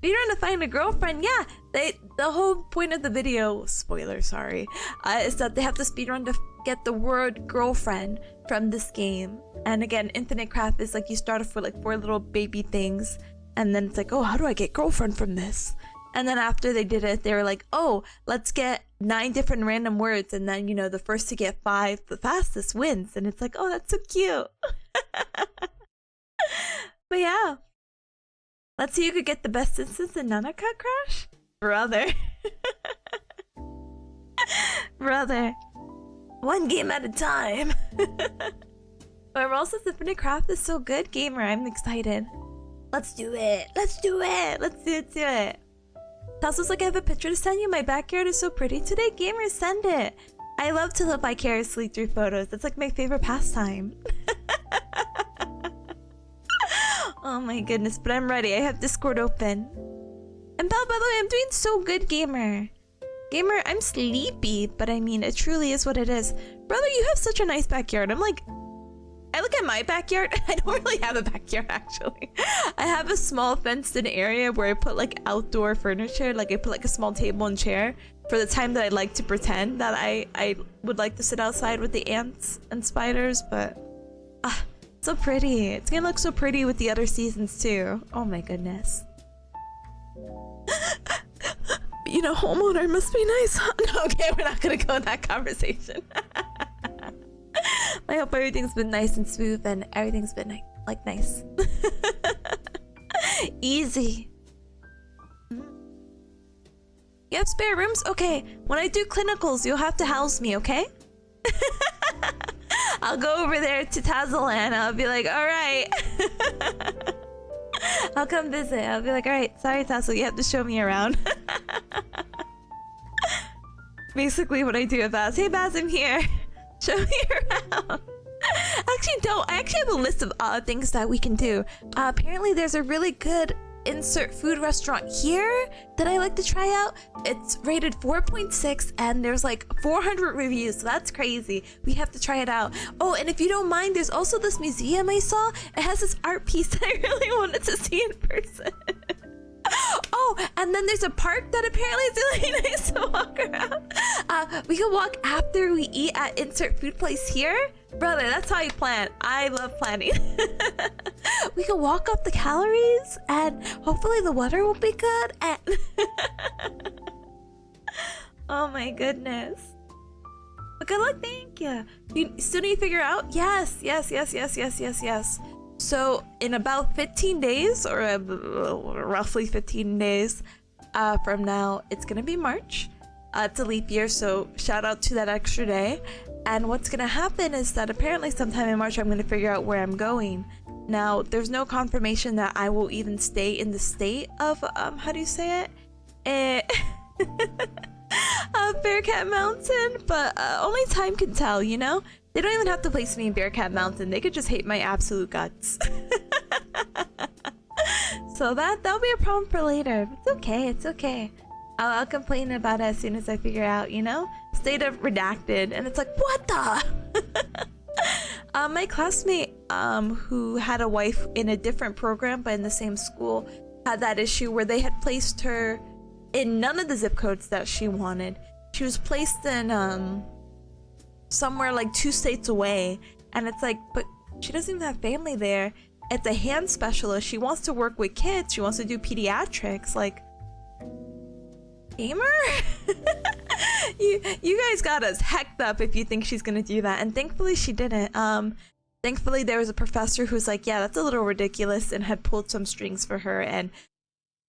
Speedrun to find a girlfriend. Yeah, the whole point of the video, spoiler, sorry, is that they have to speedrun to get the word girlfriend from this game. And again, Infinite Craft is like you start off with like 4 little baby things, and then it's like, oh, how do I get girlfriend from this? And then after they did it, they were like, oh, let's get 9 different random words, and then, you know, the first to get 5 the fastest wins. And it's like, oh, that's so cute. But yeah, let's see who could get the best instance in Nanaka Crash. Brother. Brother. One game at a time. But Roll's Infinite Craft is so good, gamer. I'm excited. Let's do it. Let's do it. Let's do it. Tasso's like, I have a picture to send you. My backyard is so pretty today. Gamers, send it. I love to live vicariously through photos. That's like my favorite pastime. Oh my goodness, but I'm ready. I have Discord open. And by the way, I'm doing so good, gamer. Gamer, I'm sleepy, but I mean, it truly is what it is. Brother, you have such a nice backyard. I'm like, I look at my backyard. I don't really have a backyard, actually. I have a small fenced-in area where I put like outdoor furniture. Like I put like a small table and chair for the time that I like to pretend that I would like to sit outside with the ants and spiders. But so pretty. It's gonna look so pretty with the other seasons too. Oh my goodness. You know, homeowner must be nice, huh? No, okay, we're not gonna go in that conversation. I hope everything's been nice and smooth and everything's been like nice. Easy. You have spare rooms? Okay, when I do clinicals, you'll have to house me, okay? I'll go over there to Tazalan. I'll be like, all right. I'll come visit. I'll be like, all right, sorry, Tassel, you have to show me around. Basically what I do with Baz. Hey, Baz, I'm here. Show me around. I actually have a list of things that we can do. Apparently there's a really good insert food restaurant here that I like to try out. It's rated 4.6 and there's like 400 reviews, so that's crazy. We have to try it out. Oh, and if you don't mind, there's also this museum I saw. It has this art piece that I really wanted to see in person. Oh, and then there's a park that apparently is really nice to walk around. We can walk after we eat at insert food place here. Brother, that's how you plan. I love planning. We can walk up the calories and hopefully the weather will be good. And oh my goodness. But good luck, thank you. Still need to figure out? Yes. So in about 15 days, or roughly 15 days from now, it's gonna be March. It's a leap year, so shout out to that extra day. And what's gonna happen is that apparently sometime in March, I'm gonna figure out where I'm going. Now, there's no confirmation that I will even stay in the state of, how do you say it? Bearcat Mountain, but only time can tell, you know? They don't even have to place me in Bearcat Mountain. They could just hate my absolute guts. So that'll be a problem for later. It's okay. I'll complain about it as soon as I figure out, you know? State of redacted. And it's like, what the? My classmate, who had a wife in a different program but in the same school, had that issue where they had placed her in none of the zip codes that she wanted. She was placed in, somewhere like 2 states away, and it's like, but she doesn't even have family there. It's a hand specialist. She wants to work with kids. She wants to do pediatrics. Like, gamer? you guys got us hecked up if you think she's gonna do that. And thankfully she didn't. Thankfully there was a professor who's like, yeah, that's a little ridiculous, and had pulled some strings for her and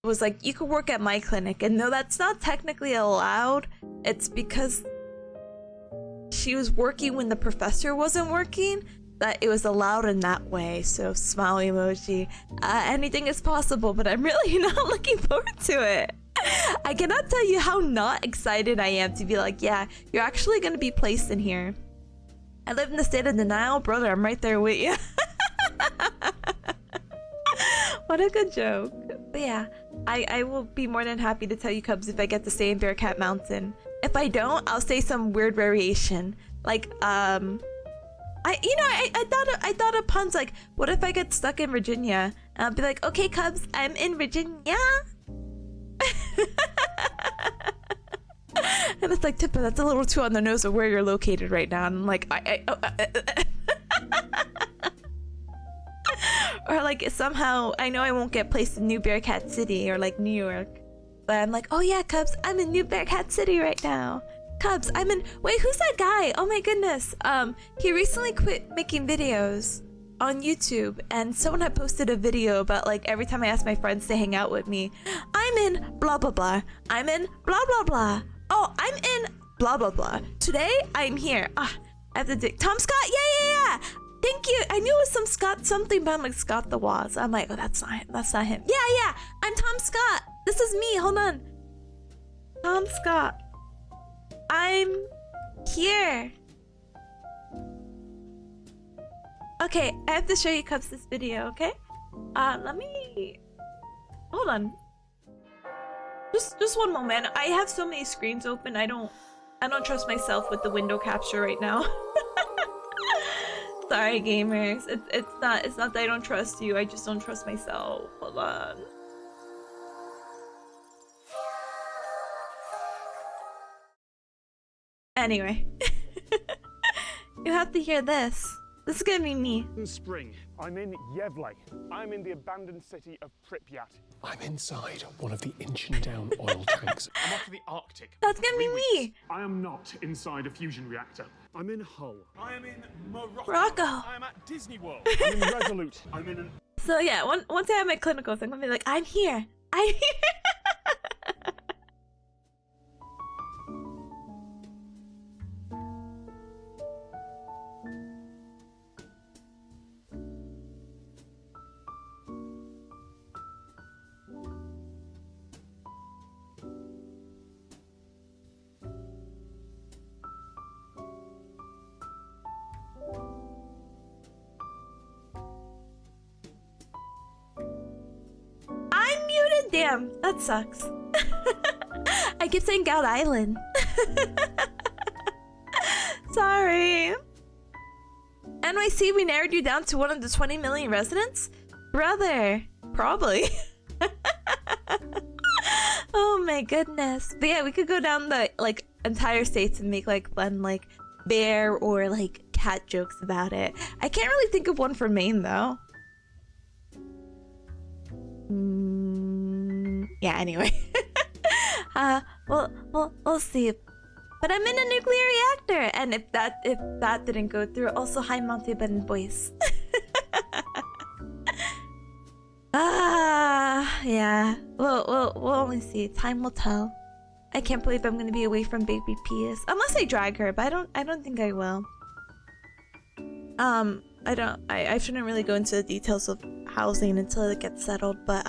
was like, you could work at my clinic. And no, that's not technically allowed. It's because she was working when the professor wasn't working that it was allowed in that way. So smile emoji. Anything is possible, but I'm really not looking forward to it. I cannot tell you how not excited I am to be like, yeah, you're actually going to be placed in here. I live in the state of denial. Brother, I'm right there with you. What a good joke. But yeah, I will be more than happy to tell you, Cubs, if I get to stay in Bearcat Mountain. If I don't, I'll say some weird variation. Like, I thought of puns like, what if I get stuck in Virginia? And I'll be like, okay, Cubs, I'm in Virginia. And it's like, Tippa, that's a little too on the nose of where you're located right now. And I'm like, or like somehow I know I won't get placed in New Bearcat City or like New York, but I'm like, oh yeah, Cubs, I'm in New Bearcat City right now. Cubs, I'm in. Wait, who's that guy? Oh my goodness. He recently quit making videos on YouTube, and someone had posted a video about like every time I ask my friends to hang out with me, I'm in blah blah blah. I'm in blah blah blah. Oh, I'm in blah blah blah. Today I'm here. I have to do Tom Scott. Yeah. Thank you. I knew it was some Scott something, but I'm like Scott the Woz. I'm like, oh, that's not him. That's not him. Yeah. I'm Tom Scott. This is me. Hold on. Tom Scott. I'm here. Okay, I have to show you Cubs this video, okay? Let me... Hold on. Just one moment. I have so many screens open, I don't trust myself with the window capture right now. Sorry, gamers. It's not that I don't trust you, I just don't trust myself. Hold on. Anyway. You have to hear this. This is gonna be me. In spring, I'm in Yevlay. I'm in the abandoned city of Pripyat. I'm inside one of the inching down oil tanks. I'm off to the Arctic. That's gonna be me. I am not inside a fusion reactor. I'm in Hull. I am in Morocco. I am at Disney World. I'm in Resolute. I'm in an... So yeah, once I have my clinicals, I'm gonna be like, I'm here. I'm here. Damn, that sucks. I keep saying Gout Island. Sorry. NYC, we narrowed you down to one of the 20 million residents? Brother, probably. Oh my goodness. But yeah, we could go down the like entire states and make like fun like bear or like cat jokes about it. I can't really think of one for Maine though. Yeah, anyway. We'll see. But I'm in a nuclear reactor, and if that didn't go through, also hi Monty Ben boys. Yeah. We'll only see. Time will tell. I can't believe I'm gonna be away from baby Pius, unless I drag her, but I don't think I will. I shouldn't really go into the details of housing until it gets settled, but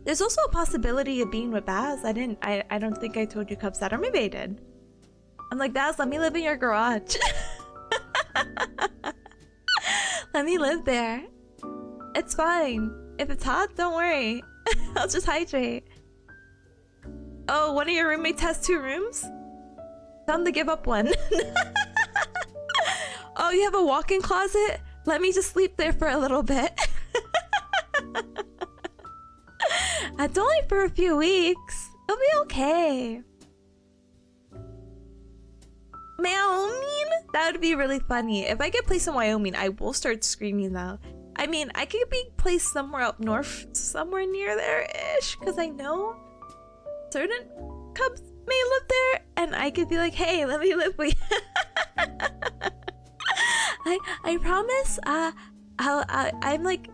there's also a possibility of being with Baz. I don't think I told you Cubs that, or maybe I did. I'm like, Baz, let me live in your garage. Let me live there. It's fine. If it's hot, don't worry. I'll just hydrate. Oh, one of your roommates has 2 rooms? Time to give up one. Oh, you have a walk-in closet? Let me just sleep there for a little bit. It's only for a few weeks. It'll be okay. Wyoming? That would be really funny. If I get placed in Wyoming, I will start screaming though. I mean, I could be placed somewhere up north, somewhere near there-ish, because I know certain Cubs may live there, and I could be like, hey, let me live with you. I promise, I'm like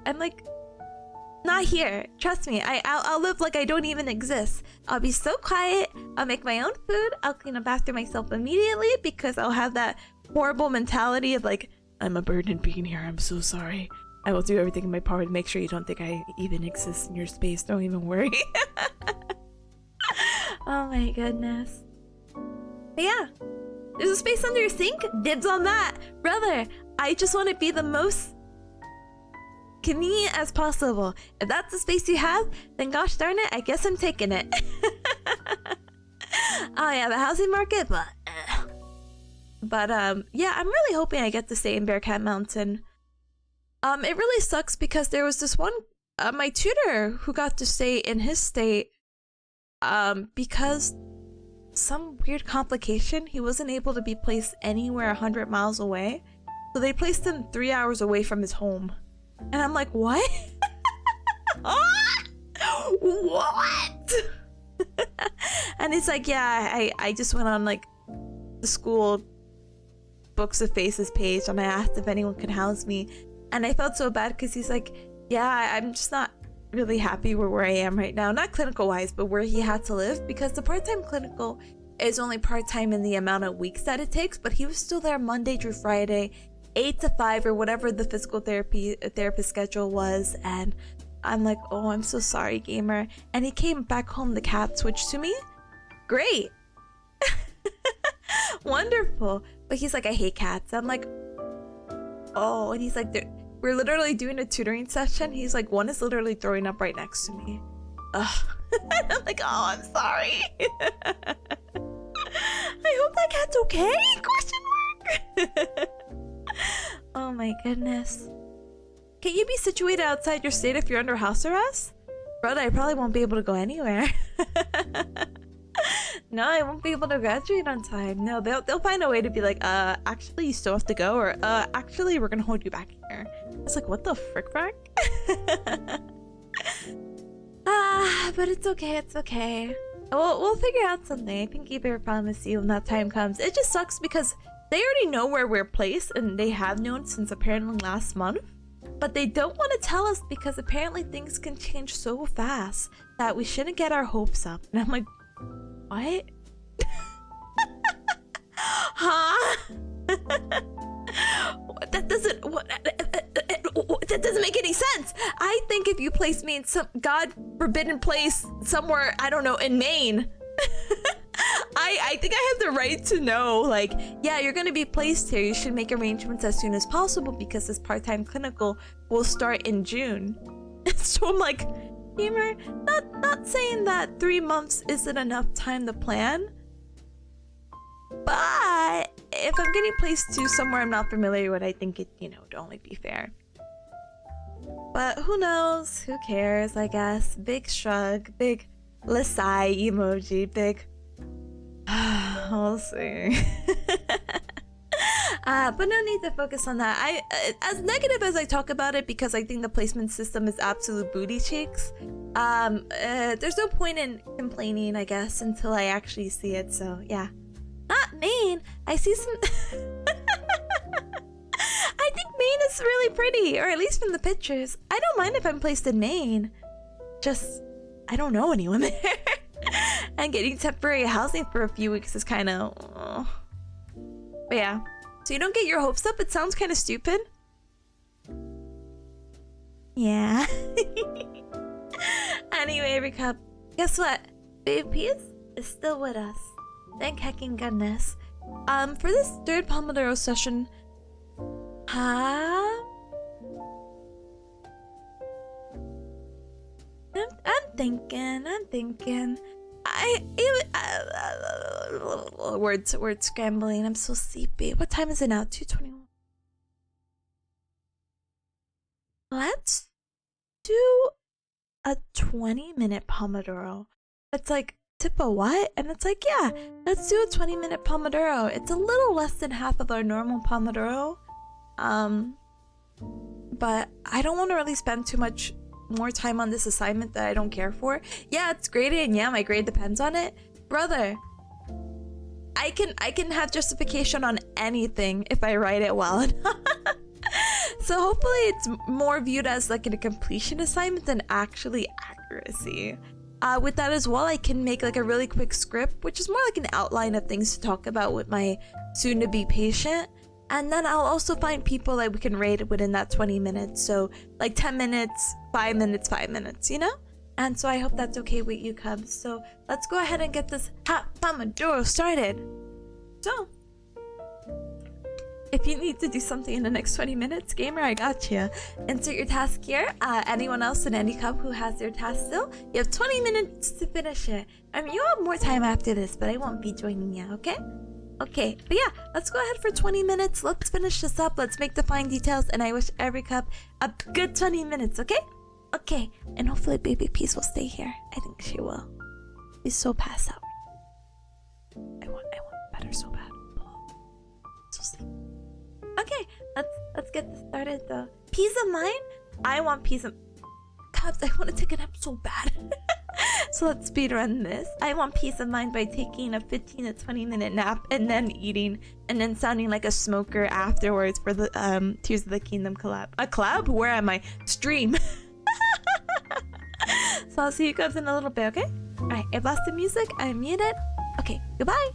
not here. Trust me, I'll live like I don't even exist. I'll be so quiet. I'll make my own food. I'll clean up after myself immediately because I'll have that horrible mentality of like, I'm a burden being here. I'm so sorry. I will do everything in my power to make sure you don't think I even exist in your space. Don't even worry. Oh my goodness. But yeah, there's a space under your sink. Dibs on that, brother. I just want to be the most convenient as possible. If that's the space you have, then gosh darn it, I guess I'm taking it. Oh yeah, the housing market, but yeah, I'm really hoping I get to stay in Bearcat Mountain. It really sucks because there was this one my tutor who got to stay in his state because some weird complication, he wasn't able to be placed anywhere 100 miles away. So they placed him 3 hours away from his home. And I'm like, what? What? And he's like, yeah, I just went on like the school Books of Faces page and I asked if anyone could house me. And I felt so bad because he's like, yeah, I'm just not really happy where I am right now. Not clinical wise, but where he had to live, because the part-time clinical is only part-time in the amount of weeks that it takes, but he was still there Monday through Friday, 8 to 5 or whatever the physical therapist schedule was. And I'm like, oh, I'm so sorry, gamer. And he came back home, the cat switched to me. Great. Wonderful. But he's like, I hate cats. I'm like, oh. And he's like, we're literally doing a tutoring session. He's like, one is literally throwing up right next to me. Ugh. I'm like, oh, I'm sorry. I hope that cat's okay? Question mark. Oh my goodness. Can you be situated outside your state if you're under house arrest? Brother, I probably won't be able to go anywhere. No, I won't be able to graduate on time. No, they'll find a way to be like, actually you still have to go, or actually we're gonna hold you back here. It's like, what the frick frack? But it's okay, it's okay. We'll figure out something. I think Keeper promised you when that time comes. It just sucks because they already know where we're placed, and they have known since apparently last month. But they don't want to tell us because apparently things can change so fast that we shouldn't get our hopes up. And I'm like, what? Huh? That doesn't make any sense. I think if you place me in some God forbidden place somewhere, I don't know, in Maine, I think I have the right to know, like, yeah, you're gonna be placed here. You should make arrangements as soon as possible because this part-time clinical will start in June. So I'm like, gamer, not saying that 3 months isn't enough time to plan, but if I'm getting placed to somewhere I'm not familiar with, I think it, would only be fair. But who knows? Who cares? I guess. Big shrug, big sigh emoji, big. We'll see. But no need to focus on that. As negative as I talk about it, because I think the placement system is absolute booty cheeks, there's no point in complaining, I guess, until I actually see it. So yeah, not Maine. I see some. I think Maine is really pretty, or at least from the pictures. I don't mind if I'm placed in Maine. Just, I don't know anyone there. And getting temporary housing for a few weeks is kind of... But yeah. So you don't get your hopes up? It sounds kind of stupid. Yeah. Anyway, recap. Guess what? Baby Peas is still with us. Thank hecking goodness. For this third Pomodoro session... I'm thinking. Words scrambling. I'm so sleepy. What time is it now? 2:21. Let's do a 20-minute Pomodoro. It's like, Tippa, what? And it's like, yeah, let's do a 20-minute Pomodoro. It's a little less than half of our normal Pomodoro. But I don't want to really spend too much more time on this assignment that I don't care for. Yeah, it's graded, and yeah, my grade depends on it. Brother, I can have justification on anything if I write it well enough. So hopefully it's more viewed as like a completion assignment than actually accuracy. With that as well, I can make like a really quick script, which is more like an outline of things to talk about with my soon-to-be patient. And then I'll also find people that we can rate within that 20 minutes. So like 10 minutes, 5 minutes, 5 minutes, And so I hope that's okay with you, Cubs. So let's go ahead and get this hot Pomodoro started. So, if you need to do something in the next 20 minutes, gamer, I got you. Insert your task here. Anyone else in any Cub who has their task still, you have 20 minutes to finish it. I mean, you have more time after this, but I won't be joining you, okay? Okay, but yeah, let's go ahead for 20 minutes. Let's finish this up. Let's make the fine details, and I wish every Cub a good 20 minutes, okay? Okay, and hopefully Baby Peace will stay here. I think she will. He's so passed out. I want better so bad. So sleep. Okay, let's get this started though. Peace of mind? I want peace of Cubs, I want to take a nap so bad. So let's speedrun this. I want peace of mind by taking a 15 to 20 minute nap and then eating and then sounding like a smoker afterwards for the Tears of the Kingdom collab. A collab? Where am I? Stream. So I'll see you guys in a little bit, okay? Alright, I've lost the music. I muted. Okay, goodbye.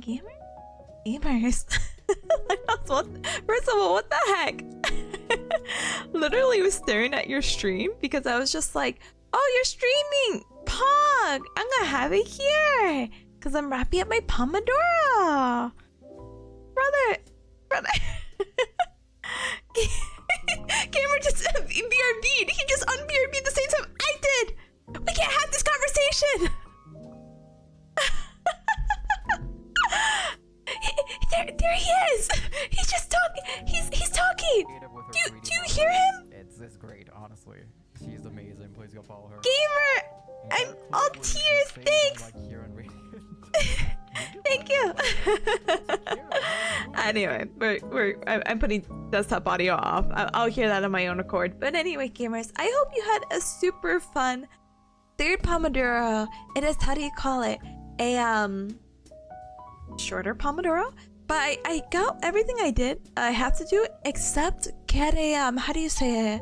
Gamers. First of all, what the heck? Literally was staring at your stream because I was just like, oh, you're streaming! Pog! I'm gonna have it here! Because I'm wrapping up my Pomodoro! Brother! Gamer just BRB'd. He just un-BRB'd the same time I did! We can't have this conversation! There he is! He's just talking! He's talking! Do you hear him? It's great, honestly. She's amazing. Please go follow her. Gamer! I'm all tears, thanks! Thank you! Anyway, I'm putting desktop audio off. I'll hear that on my own accord. But anyway, gamers, I hope you had a super fun third Pomodoro. It is, how do you call it? A, shorter Pomodoro. But I got everything I did. I have to do except get a, how do you say it?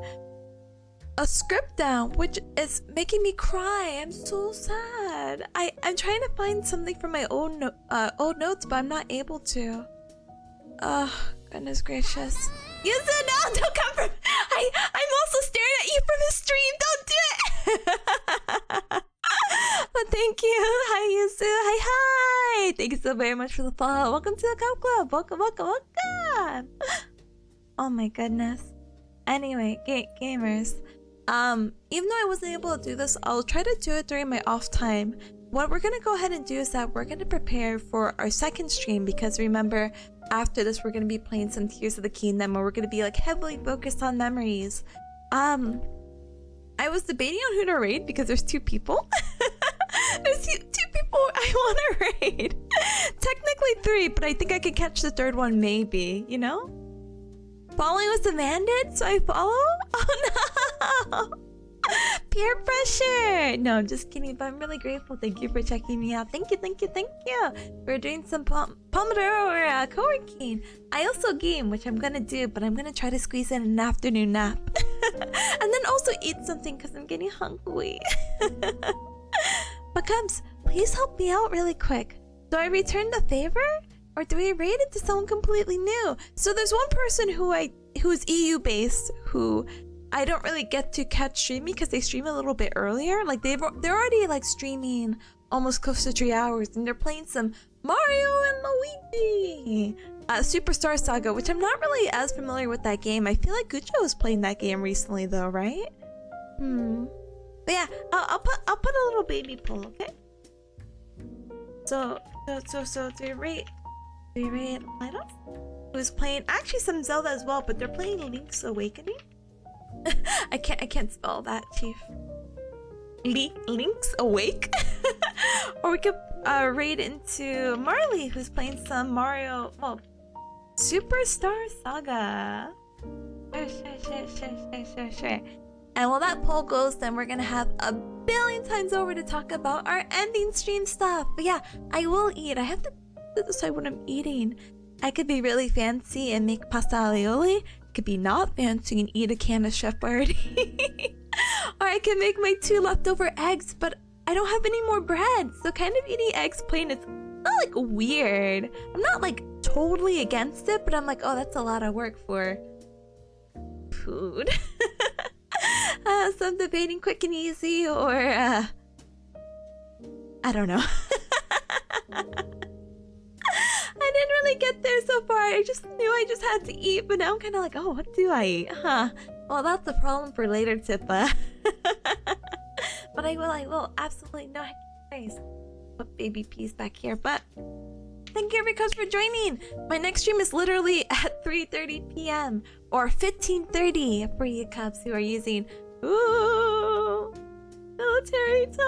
A script down, which is making me cry. I'm so sad. I'm trying to find something from my old old notes, but I'm not able to. Oh, goodness gracious. Yuzu, no, don't come from. I'm also staring at you from his stream. Don't do it. But thank you. Hi, Yuzu. Hi. Thank you so very much for the follow. Welcome to the Cup Club. Welcome. Oh my goodness. Anyway, gamers. Even though I wasn't able to do this, I'll try to do it during my off time. What we're gonna go ahead and do is that we're gonna prepare for our second stream, because remember, after this we're gonna be playing some Tears of the Kingdom, where we're gonna be like heavily focused on memories. I was debating on who to raid because there's two people. There's two people I want to raid. Technically three, but I think I could catch the third one maybe, you know? Following was demanded, so I follow? Oh no! Peer pressure! No, I'm just kidding, but I'm really grateful. Thank you for checking me out. Thank you. We're doing some Pomodoro or co-working. I also game, which I'm gonna do, but I'm gonna try to squeeze in an afternoon nap. And then also eat something because I'm getting hungry. But Cubs, please help me out really quick. Do I return the favor? Or do we raid it to someone completely new? So there's one person who's EU based, who I don't really get to catch streaming because they stream a little bit earlier. Like they're already like streaming almost close to 3 hours, and they're playing some Mario and Luigi, Superstar Saga, which I'm not really as familiar with that game. I feel like Gucho was playing that game recently though, right? But yeah, I'll put a little baby poll, okay? So do you rate Lidos? Who's playing actually some Zelda as well, but they're playing Link's Awakening. I can't spell that, Chief. Link's Awake? Or we could raid into Marley, who's playing some Mario, well, Superstar Saga. Sure. And while that poll goes, then we're gonna have a billion times over to talk about our ending stream stuff. But yeah, I will eat. I have to decide what I'm eating. I could be really fancy and make pasta alioli. Could be not fancy and eat a can of Chef Boyardee. Or I can make my 2 leftover eggs, but I don't have any more bread. So kind of eating eggs plain is not like weird. I'm not like totally against it, but I'm like, oh, that's a lot of work for food. So I'm debating quick and easy or I don't know. I didn't really get there so far. I just knew I just had to eat, but now I'm kind of like, oh, what do I eat? Huh? Well, that's a problem for later, Tippa. But I will absolutely no heck. Put baby peas back here, but thank you everybody for joining. My next stream is literally at 3:30 p.m. or 15:30 for you Cubs who are using military time.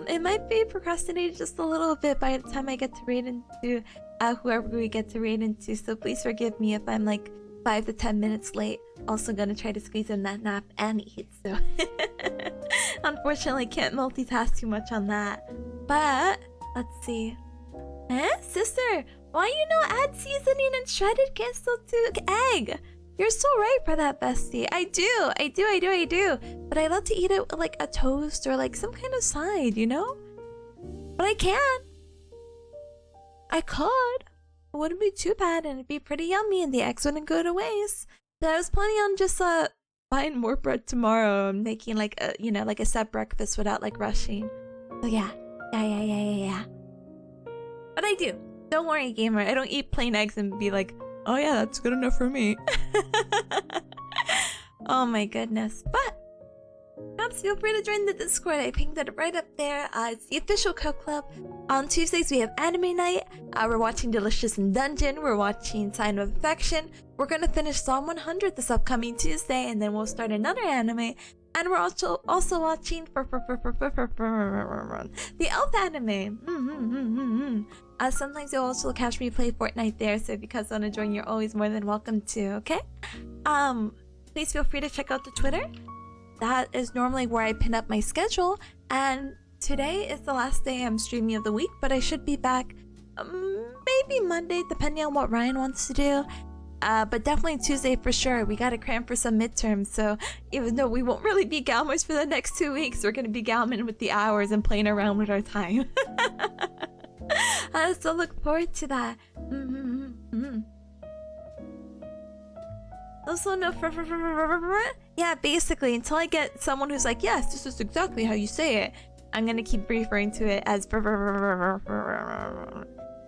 It might be procrastinated just a little bit by the time I get to raid into whoever we get to raid into, so please forgive me if I'm like 5 to 10 minutes late. Also gonna try to squeeze in that nap and eat, so unfortunately can't multitask too much on that. But let's see. Sister, why you no add seasoning and shredded queso to egg? You're so right for that, bestie. I do. But I love to eat it with like a toast or like some kind of side, you know? But I can. I could. It wouldn't be too bad, and it'd be pretty yummy, and the eggs wouldn't go to waste. So I was planning on just buying more bread tomorrow and making like a, you know, like a set breakfast without like rushing. So yeah. But I do. Don't worry, gamer. I don't eat plain eggs and be like, oh yeah, that's good enough for me. Oh my goodness. But perhaps feel free to join the Discord. I pinged it right up there. It's the official Cub Club. On Tuesdays we have anime night. We're watching Delicious in Dungeon. We're watching Sign of Affection. We're gonna finish Psalm 100 this upcoming Tuesday, and then we'll start another anime. And we're also watching the Elf anime. Sometimes you'll also catch me play Fortnite there, so if you guys want to join, you're always more than welcome to, okay? Please feel free to check out the Twitter. That is normally where I pin up my schedule, and today is the last day I'm streaming of the week, but I should be back maybe Monday, depending on what Ryan wants to do. But definitely Tuesday for sure. We gotta cram for some midterms, so even though we won't really be Galmers for the next 2 weeks, we're gonna be Galman with the hours and playing around with our time. So look forward to that. Also, no, yeah, basically, until I get someone who's like, yes, this is exactly how you say it, I'm gonna keep referring to it as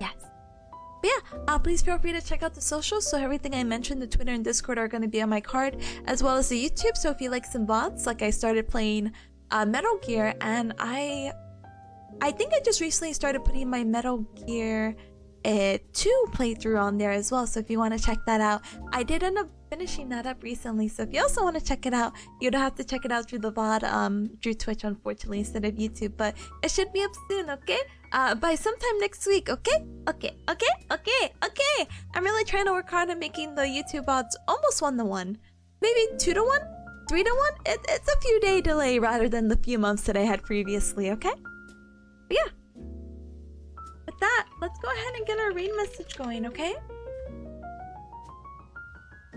yes. But yeah, please feel free to check out the socials. So everything I mentioned, the Twitter and Discord, are going to be on my card, as well as the YouTube. So if you like some VODs, like I started playing Metal Gear, and I think I just recently started putting my Metal Gear 2 playthrough on there as well. So if you want to check that out, I did end up finishing that up recently. So if you also want to check it out, you'd have to check it out through the VOD, through Twitch, unfortunately, instead of YouTube. But it should be up soon, okay? By sometime next week, okay? Okay. I'm really trying to work hard on making the YouTube VODs almost 1-to-1. Maybe 2-to-1? 3-to-1? It's a few day delay rather than the few months that I had previously, okay? But yeah. With that, let's go ahead and get our raid message going, okay?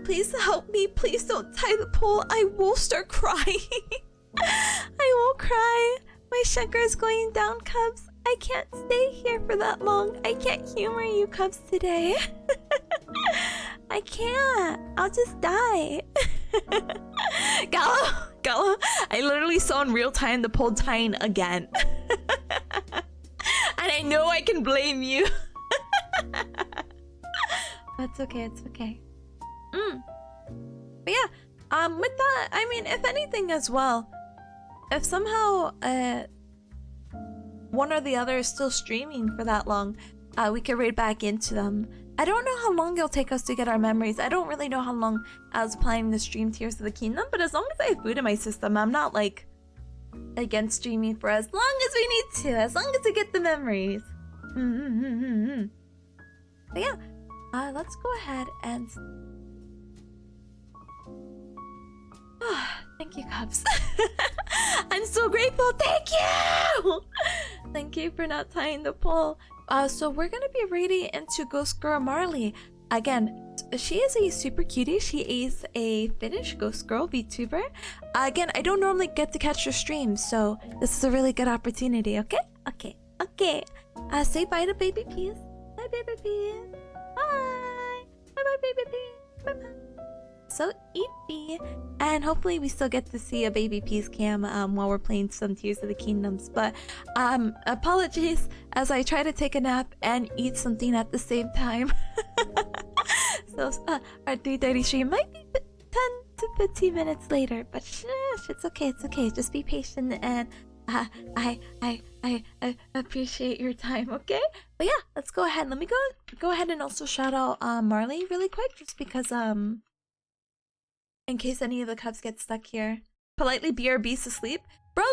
Please help me. Please don't tie the pole. I will start crying. I will cry. My sugar is going down, Cubs. I can't stay here for that long. I can't humor you, Cubs, today. I can't. I'll just die. Gala, I literally saw in real time the pole tying again. And I know I can blame you. That's okay, it's okay. But yeah, with that, I mean, if anything as well, if somehow one or the other is still streaming for that long, we could raid back into them. I don't know how long it'll take us to get our memories. I don't really know how long I was planning to stream Tears of the Kingdom, but as long as I have food in my system, I'm not like against streaming for as long as we need to, as long as we get the memories. But yeah, let's go ahead and thank you, Cubs. I'm so grateful. Thank you. Thank you for not tying the pole. So we're gonna be raiding into Ghost Girl Marley. Again, she is a super cutie. She is a Finnish Ghost Girl VTuber. Again, I don't normally get to catch her streams, so this is a really good opportunity, okay? Okay. Say bye to Baby Peas. Bye, Baby Peas. Bye. Bye, Baby Peas. Bye-bye. So eepy, and hopefully we still get to see a Baby Peas cam while we're playing some Tears of the Kingdoms. But apologies as I try to take a nap and eat something at the same time. So our 3:30 stream might be 10 to 15 minutes later, but it's okay. Just be patient, and I appreciate your time, okay? But yeah, let's go ahead. Let me go ahead and also shout out Marley really quick, just because in case any of the Cubs get stuck here. Politely BRBs to sleep. Brother,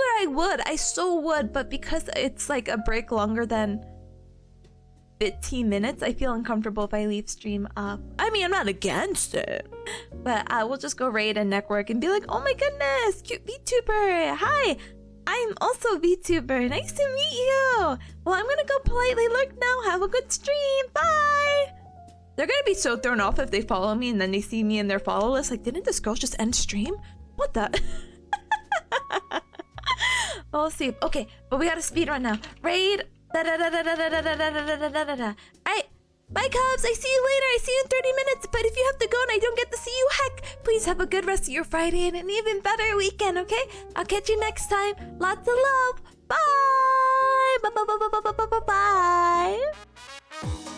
I so would, but because it's like a break longer than 15 minutes, I feel uncomfortable if I leave stream up. I mean, I'm not against it, but we'll just go raid and network and be like, oh my goodness, cute VTuber. Hi, I'm also a VTuber. Nice to meet you. Well, I'm gonna go politely lurk now. Have a good stream. Bye. They're gonna be so thrown off if they follow me and then they see me in their follow list. Like, didn't this girl just end stream? What the? We'll see. Okay, but we gotta speed run now. Raid Da-da-da-da-da-da-da-da-da-da-da-da-da. Alright. Bye, Cubs. I see you later. I see you in 30 minutes. But if you have to go and I don't get to see you, heck, please have a good rest of your Friday and an even better weekend, okay? I'll catch you next time. Lots of love. Bye. Bye. Bye. Bye. Bye. Bye. Bye. Bye.